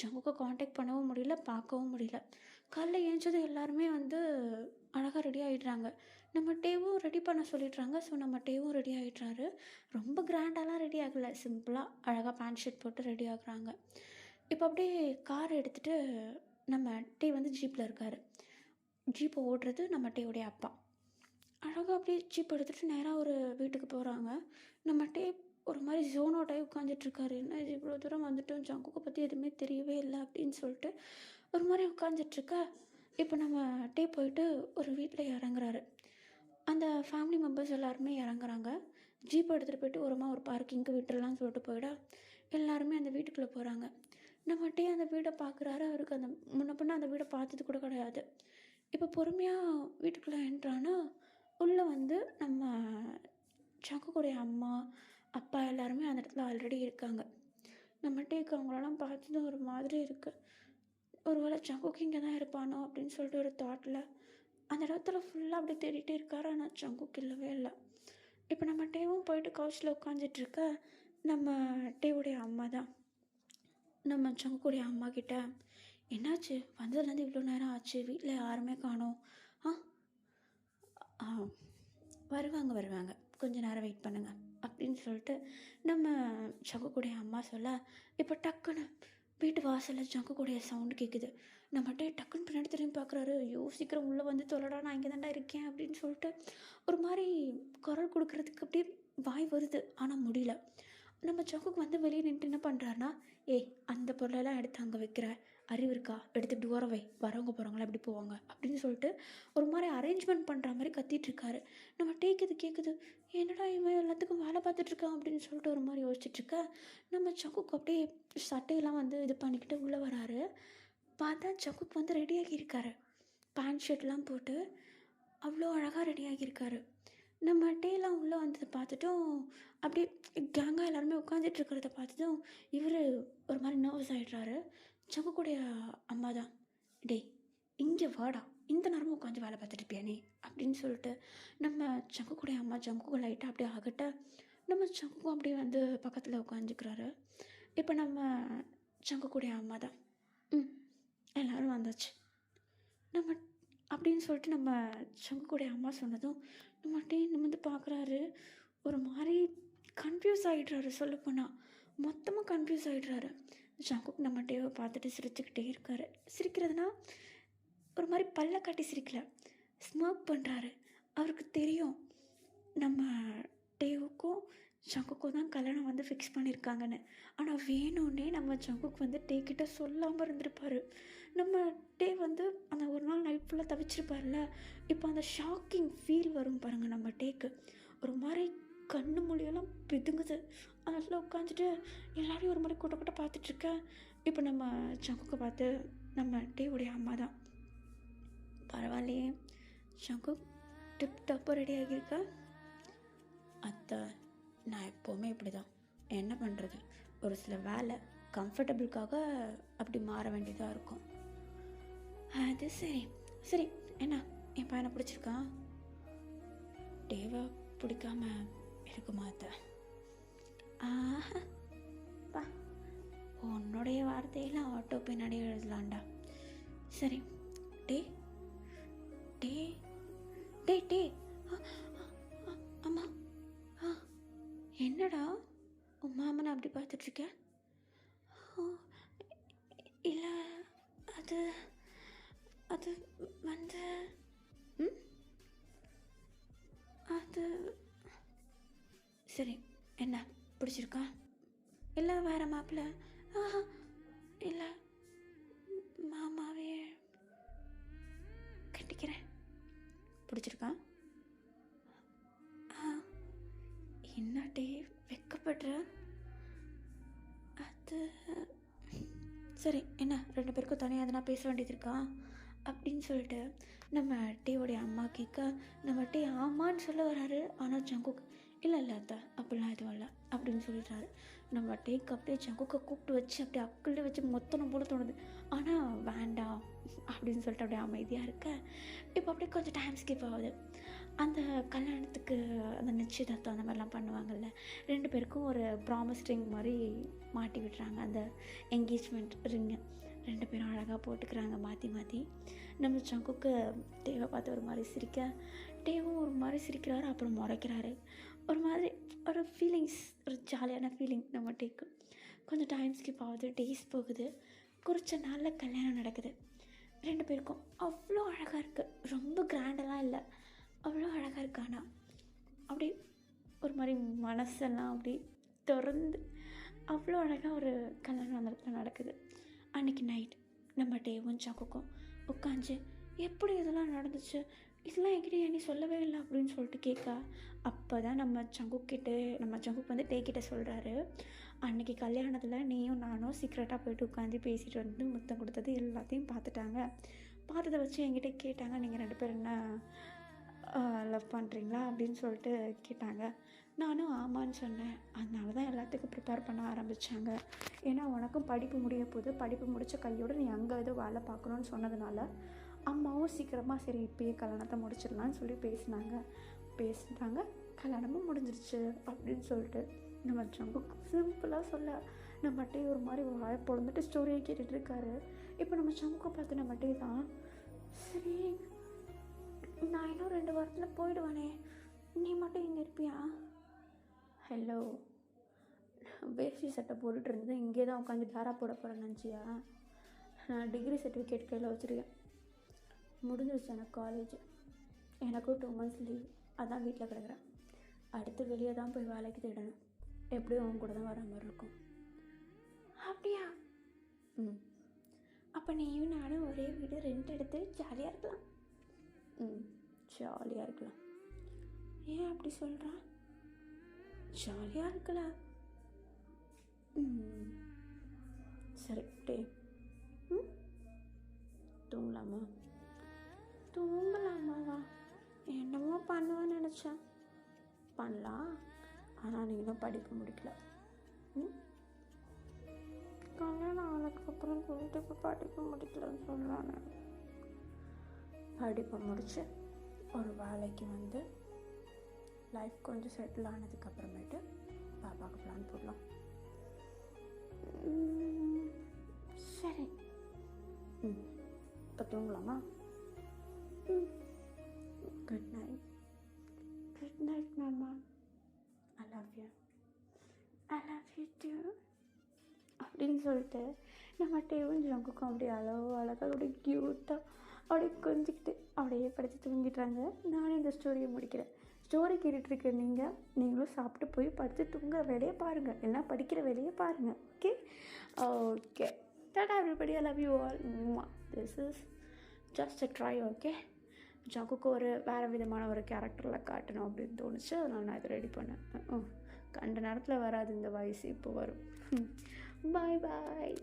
ஜங்குக்கு காண்டாக்ட் பண்ணவும் முடியல, பார்க்கவும் முடியல. காலைல ஏஞ்சது எல்லாருமே வந்து அழகாக ரெடி ஆகிடுறாங்க. நம்ம டேவும் ரெடி பண்ண சொல்லிடுறாங்க. ஸோ நம்ம டேவும் ரெடி ஆகிடுறாரு. ரொம்ப கிராண்டாலாம் ரெடி ஆகலை, சிம்பிளாக அழகாக பேண்ட் ஷர்ட் போட்டு ரெடி ஆகுறாங்க. இப்போ அப்படியே கார் எடுத்துகிட்டு நம்ம டே வந்து ஜீப்பில் இருக்கார். ஜீப்பை ஓடுறது நம்ம டேவுடைய அப்பா. அழகாக அப்படியே ஜீப் எடுத்துகிட்டு நேராக ஒரு வீட்டுக்கு போகிறாங்க. நம்ம டே ஒரு மாதிரி ஜோன் அவுட் ஆகி உட்காந்துட்ருக்காரு. என்ன இது இவ்வளோ தூரம் வந்துட்டோம், ஜங்குக்கை பற்றி எதுவுமே தெரியவே இல்லை அப்படின்னு சொல்லிட்டு ஒரு மாதிரி உட்காந்துட்ருக்கா. இப்போ நம்ம டே போயிட்டு ஒரு வீட்டில் இறங்குறாரு. அந்த ஃபேமிலி மெம்பர்ஸ் எல்லாருமே இறங்குறாங்க. ஜீப் எடுத்துகிட்டு போயிட்டு ஒரு பார்க்கிங்க்கு விட்டுறலாம்னு சொல்லிட்டு போயிடா எல்லாருமே அந்த வீட்டுக்குள்ளே போகிறாங்க. நம்மகிட்டே அந்த வீடை பார்க்குறாரு. அவருக்கு அந்த முன்ன பின்ன அந்த வீடை பார்த்தது கூட கிடையாது. இப்போ பொறுமையாக வீட்டுக்குள்ளே என்ட்ரானா உள்ளே வந்து நம்ம சங்குக்குடைய அம்மா அப்பா எல்லாருமே அந்த இடத்துல ஆல்ரெடி இருக்காங்க. நம்மகிட்ட அவங்களெல்லாம் பார்த்தது ஒரு மாதிரி இருக்குது. ஒரு வேளை சங்குக்கு இங்கே தான் இருப்பானோ அப்படின்னு சொல்லிட்டு ஒரு தாட்டில் அந்த இடத்துல ஃபுல்லாக அப்படி தேடிட்டே இருக்காரு. ஆனால் சங்குக்கு இல்லவே இல்லை. இப்போ நம்ம டேவும் போயிட்டு கவுச்சில் உட்காந்துட்ருக்க நம்ம டேவுடைய அம்மா தான் நம்ம சங்குக்குடைய அம்மா கிட்ட, என்னாச்சு வந்ததுலேருந்து இவ்வளோ நேரம் ஆச்சு, வீட்டில் யாருமே காணோம். ஆ வருவாங்க கொஞ்ச நேரம் வெயிட் பண்ணுங்கள் அப்படின்னு சொல்லிட்டு நம்ம சங்குக்குடைய அம்மா சொல்ல, இப்போ டக்குன்னு வீட்டு வாசலில் சங்குக்குடைய சவுண்டு கேட்குது. நம்மகிட்ட டக்குன்னு பின்னாடி திரும்பி பார்க்குறாரு. சீக்கிரம் உள்ளே வந்து தொலைடா, நான் இங்கே தாண்டா இருக்கேன் அப்படின்னு சொல்லிட்டு ஒரு மாதிரி குரல் கொடுக்குறதுக்கு அப்படியே வாய் வருது, ஆனால் முடியல. நம்ம சங்குக்கு வந்து வெளியே நின்று என்ன பண்ணுறாருனா, அந்த பொருளெல்லாம் எடுத்து அங்கே வைக்கிற அறிவு இருக்கா, எடுத்து இப்படி ஓர வை, வரவங்க போகிறவங்களாம் எப்படி போவாங்க அப்படின்னு சொல்லிட்டு ஒரு மாதிரி அரேஞ்ச்மெண்ட் பண்ணுற மாதிரி கத்திட்டுருக்காரு. நம்ம கேட்குது என்னடா இவன் எல்லாத்துக்கும் வேலை பார்த்துட்ருக்கான் அப்படின்னு சொல்லிட்டு ஒரு மாதிரி யோசிச்சுட்ருக்க நம்ம சங்குக்கு அப்படியே சட்டையெல்லாம் வந்து இது பண்ணிக்கிட்டு உள்ளே வராரு. பார்த்தா சங்குக்கு வந்து ரெடியாகி இருக்காரு. பேண்ட் ஷர்ட்லாம் போட்டு அவ்வளோ அழகாக ரெடியாகியிருக்காரு. நம்ம டேலாம் உள்ளே வந்ததை பார்த்துட்டும் அப்படியே கேங்காக எல்லாருமே உட்காந்துட்ருக்கிறத பார்த்துட்டும் இவர் ஒரு மாதிரி நர்வஸ் ஆகிடுறாரு. சங்குக்குடைய அம்மா தான், டேய் இங்கே வாடா, இந்த நேரமும் உட்காந்து வேலை பார்த்துட்ருப்பியா நீ அப்படின்னு சொல்லிட்டு நம்ம சங்குக்குடைய அம்மா சங்குக்கு லைட்டாக அப்படியே ஆகட்ட நம்ம சங்குக்கும் அப்படியே வந்து பக்கத்தில் உட்காந்துக்கிறாரு. இப்போ நம்ம சங்குக்குடைய அம்மா தான், எல்லோரும் வந்தாச்சு நம்ம அப்படின்னு சொல்லிட்டு நம்ம சங்குக்குடைய அம்மா சொன்னதும் நம்ம டே நிமிர்ந்து பார்க்குறாரு. ஒரு மாதிரி கன்ஃபியூஸ் ஆகிடுறாரு. சொல்லப்போனால் மொத்தமாக கன்ஃபியூஸ் ஆகிடுறாரு. சங்குக்கு நம்ம டேவை பார்த்துட்டு சிரிச்சுக்கிட்டே இருக்காரு. சிரிக்கிறதுனா ஒரு மாதிரி பல்ல காட்டி சிரிக்கல, ஸ்மோக் பண்ணுறாரு. அவருக்கு தெரியும் நம்ம டேவுக்கும் சங்குக்கும் தான் கல்யாணம் வந்து ஃபிக்ஸ் பண்ணியிருக்காங்கன்னு. ஆனால் வேணும்னே நம்ம சங்குக்கு வந்து டேக்கிட்ட சொல்லாமல் இருந்திருப்பார். நம்ம டே வந்து அந்த ஒரு நாள் நைட் ஃபுல்லாக தவிச்சிருப்பார்ல, இப்போ அந்த ஷாக்கிங் ஃபீல் வரும் பாருங்கள் நம்ம டேக்கு. ஒரு மாதிரி கண்ணு மொழியெல்லாம் பிதுங்குது. அதில் உட்காந்துட்டு எல்லாரையும் ஒரு மாதிரி கூட்ட பார்த்துட்ருக்க. இப்போ நம்ம சங்குக்கு பார்த்து நம்ம டேவுடைய அம்மா தான், பரவாயில்லையே சங்கு டிப் டாப்பாக ரெடி ஆகியிருக்கா. அத்தை நான் எப்போவுமே இப்படி தான், என்ன பண்ணுறது, ஒரு சில வேலை கம்ஃபர்டபுளுக்காக அப்படி மாற வேண்டியதாக இருக்கும். அது சரி என்ன என் பையனை பிடிச்சிருக்கா? டேவை பிடிக்காம இருக்குமா அத்தை? பா உன்னுடைய வார்த்தையில் ஆட்டோ பின்னாடி எழுதலாண்டா. சரி டே டே டே டே அம்மா என்னடா உன் மாமனை அப்படி பார்த்துட்ருக்க? இல்லை அது அது வந்து அது சரி என்ன பிடிச்சிருக்கா இல்லை வேறு மாப்பிள்ள? இல்லை மாமாவே கட்டிக்கிறேன். பிடிச்சிருக்கா? என்னடே வெக்கப்படுற? அது சரி என்ன ரெண்டு பேருக்கும் தனியாக எதனா பேச வேண்டியது இருக்கா அப்படின்னு சொல்லிட்டு நம்ம டேவோடைய அம்மா கேட்க நம்ம டே ஆமான்னு சொல்ல வராரு. ஆனால் சங்குக்கு இல்லை அத்தை அப்படிலாம் எதுவும் இல்லை அப்படின்னு சொல்லிடுறாரு. நம்ம டேக்கு அப்படியே சங்குக்கை கூப்பிட்டு வச்சு அப்படியே அக்குள்ளே வச்சு மொத்தம் போல தோணுது. ஆனால் வேண்டாம் அப்படின்னு சொல்லிட்டு அப்படியே அமைதியாக இருக்க. இப்போ அப்படியே கொஞ்சம் டைம் ஸ்கிப் ஆகுது. அந்த கல்யாணத்துக்கு அந்த நிச்சயதார்த்தம் அந்த மாதிரிலாம் பண்ணுவாங்கள்ல, ரெண்டு பேருக்கும் ஒரு ப்ராமிஸ் ரிங் மாதிரி மாட்டி விடுறாங்க. அந்த என்கேஜ்மெண்ட் ரிங்கு ரெண்டு பேரும் அழகாக போட்டுக்கிறாங்க மாற்றி. நம்ம சங்குக்கு டேவை பார்த்து ஒரு மாதிரி சிரிக்க, டேவும் ஒரு மாதிரி சிரிக்கிறாரு, அப்புறம் முறைக்கிறாரு. ஒரு மாதிரி ஒரு ஃபீலிங்ஸ், ஒரு ஜாலியான ஃபீலிங் நம்ம டேக்கு. கொஞ்சம் டைம் ஸ்கிப் ஆகுது, டேஸ் போகுது. குறித்த நாளில் கல்யாணம் நடக்குது. ரெண்டு பேருக்கும் அவ்வளோ அழகாக இருக்குது. ரொம்ப கிராண்டெல்லாம் இல்லை, அவ்வளோ அழகாக இருக்கு. ஆனால் அப்படி ஒரு மாதிரி மனசெல்லாம் அப்படி திறந்து அவ்வளோ அழகாக ஒரு கல்யாணம் அந்த இடத்துல நடக்குது. அன்றைக்கி நைட் நம்ம டேவும் சங்குக்கும் உட்காந்து எப்படி இதெல்லாம் நடந்துச்சு, இதெல்லாம் என்கிட்ட நீ சொல்லவே இல்லை அப்படின்னு சொல்லிட்டு கேட்க, அப்போ தான் நம்ம ஜங்குக் வந்து டேக்கிட்ட சொல்கிறாரு, அன்றைக்கி கல்யாணத்தில் நீயும் நானும் சீக்ரெட்டாக போயிட்டு உட்காந்து பேசிட்டு வந்து முத்தம் கொடுத்தது எல்லாத்தையும் பார்த்துட்டாங்க. பார்த்ததை வச்சு என்கிட்ட கேட்டாங்க, நீங்கள் 2 பேரும் என்ன லவ் பண்ணுறீங்களா அப்படின்னு சொல்லிட்டு கேட்டாங்க. நானும் ஆமான்னு சொன்னேன். அதனால தான் எல்லாத்துக்கும் ப்ரிப்பேர் பண்ண ஆரம்பித்தாங்க. ஏன்னா உனக்கும் படிப்பு முடிய போது, படிப்பு முடித்த கையோடு நீ அங்கே ஏதோ வேலை பார்க்கணுன்னு சொன்னதுனால அம்மாவும் சீக்கிரமாக சரி இப்போயே கல்யாணத்தை முடிச்சிடலான்னு சொல்லி பேசிட்டாங்க. கல்யாணமும் முடிஞ்சிருச்சு அப்படின்னு சொல்லிட்டு நம்ம ஜங்குக் சிம்பிளாக சொல்ல நம்மகிட்டே ஒரு மாதிரி வாயை பொழந்துட்டு ஸ்டோரியை கேட்டுட்டு இருக்காரு. இப்போ நம்ம ஜங்குக்கை பார்த்து நம்மகிட்டே தான், சரி நான் இன்னும் 2 வாரத்தில் போயிடுவானே, நீ மட்டும் இங்கே இருப்பியா? ஹலோ, வேஷ்டி சட்டை போட்டுட்டு இருந்தது இங்கே தான் உட்காந்து டேரா போட போகிறேன்னு நினச்சியா? நான் டிகிரி சர்டிஃபிகேட் கையில் வச்சுருக்கேன். முடிஞ்சிருச்சு எனக்கு காலேஜ். எனக்கும் 2 months லீவ். அதான் வீட்டில் கிடக்குறேன். அடுத்து வெளியே தான் போய் வேலைக்கு தேடணும். எப்படியும் அவங்க கூட தான் வர மாதிரி இருக்கும். அப்படியா? அப்போ நீயும் நானும் ஒரே வீடு ரெண்ட் எடுத்து ஜாலியாக இருக்கலாம். ஜாலியாக இருக்கலாம். ஏன் அப்படி சொல்கிறான்? ஜாலியாக இருக்கலாம். சரி டே, தூங்கலாமாவா? என்னமோ பண்ணுவேன்னு நினச்சேன். பண்ணலாம், ஆனால் நீ இன்னும் படிப்பு முடிக்கல. கல்யாணம் ஆனதுக்கப்புறம் சொல்லிட்டு இப்போ படிப்பு முடிக்கலன்னு சொல்கிறானே. படிப்பை முடித்து ஒரு வேலைக்கு வந்து லைஃப் கொஞ்சம் செட்டில் ஆனதுக்கப்புறமேட்டு பாப்பாவுக்கு பிளான் போடலாம். சரி, இப்போ தூங்கலாமா? குட் நைட் மாமா. ஐ லவ் யூ டூ அப்படின்னு சொல்லிட்டு நம்ம டேவும் ஜங்குக்கும் அப்படியே அழகாக அப்படியே க்யூட்டாக அப்படியே கொஞ்சிக்கிட்டு அப்படியே படித்து தூங்கிட்டாங்க. நானும் இந்த ஸ்டோரியை முடிக்கிறேன். ஸ்டோரி கேட்டுட்ருக்க நீங்களும் சாப்பிட்டு போய் படுத்து தூங்குற வேலையை பாருங்கள், எல்லாம் படிக்கிற வேலையை பாருங்கள். Okay tata everybody. I love you all. This is just a try. Okay, ஜங்குக்கு வேறு விதமான ஒரு கேரக்டரில் காட்டணும் அப்படின்னு தோணுச்சு. அதனால் நான் இதை ரெடி பண்ணேன். கண்ட நேரத்தில் வராது இந்த வாய்ஸ், இப்போ வரும். பாய்.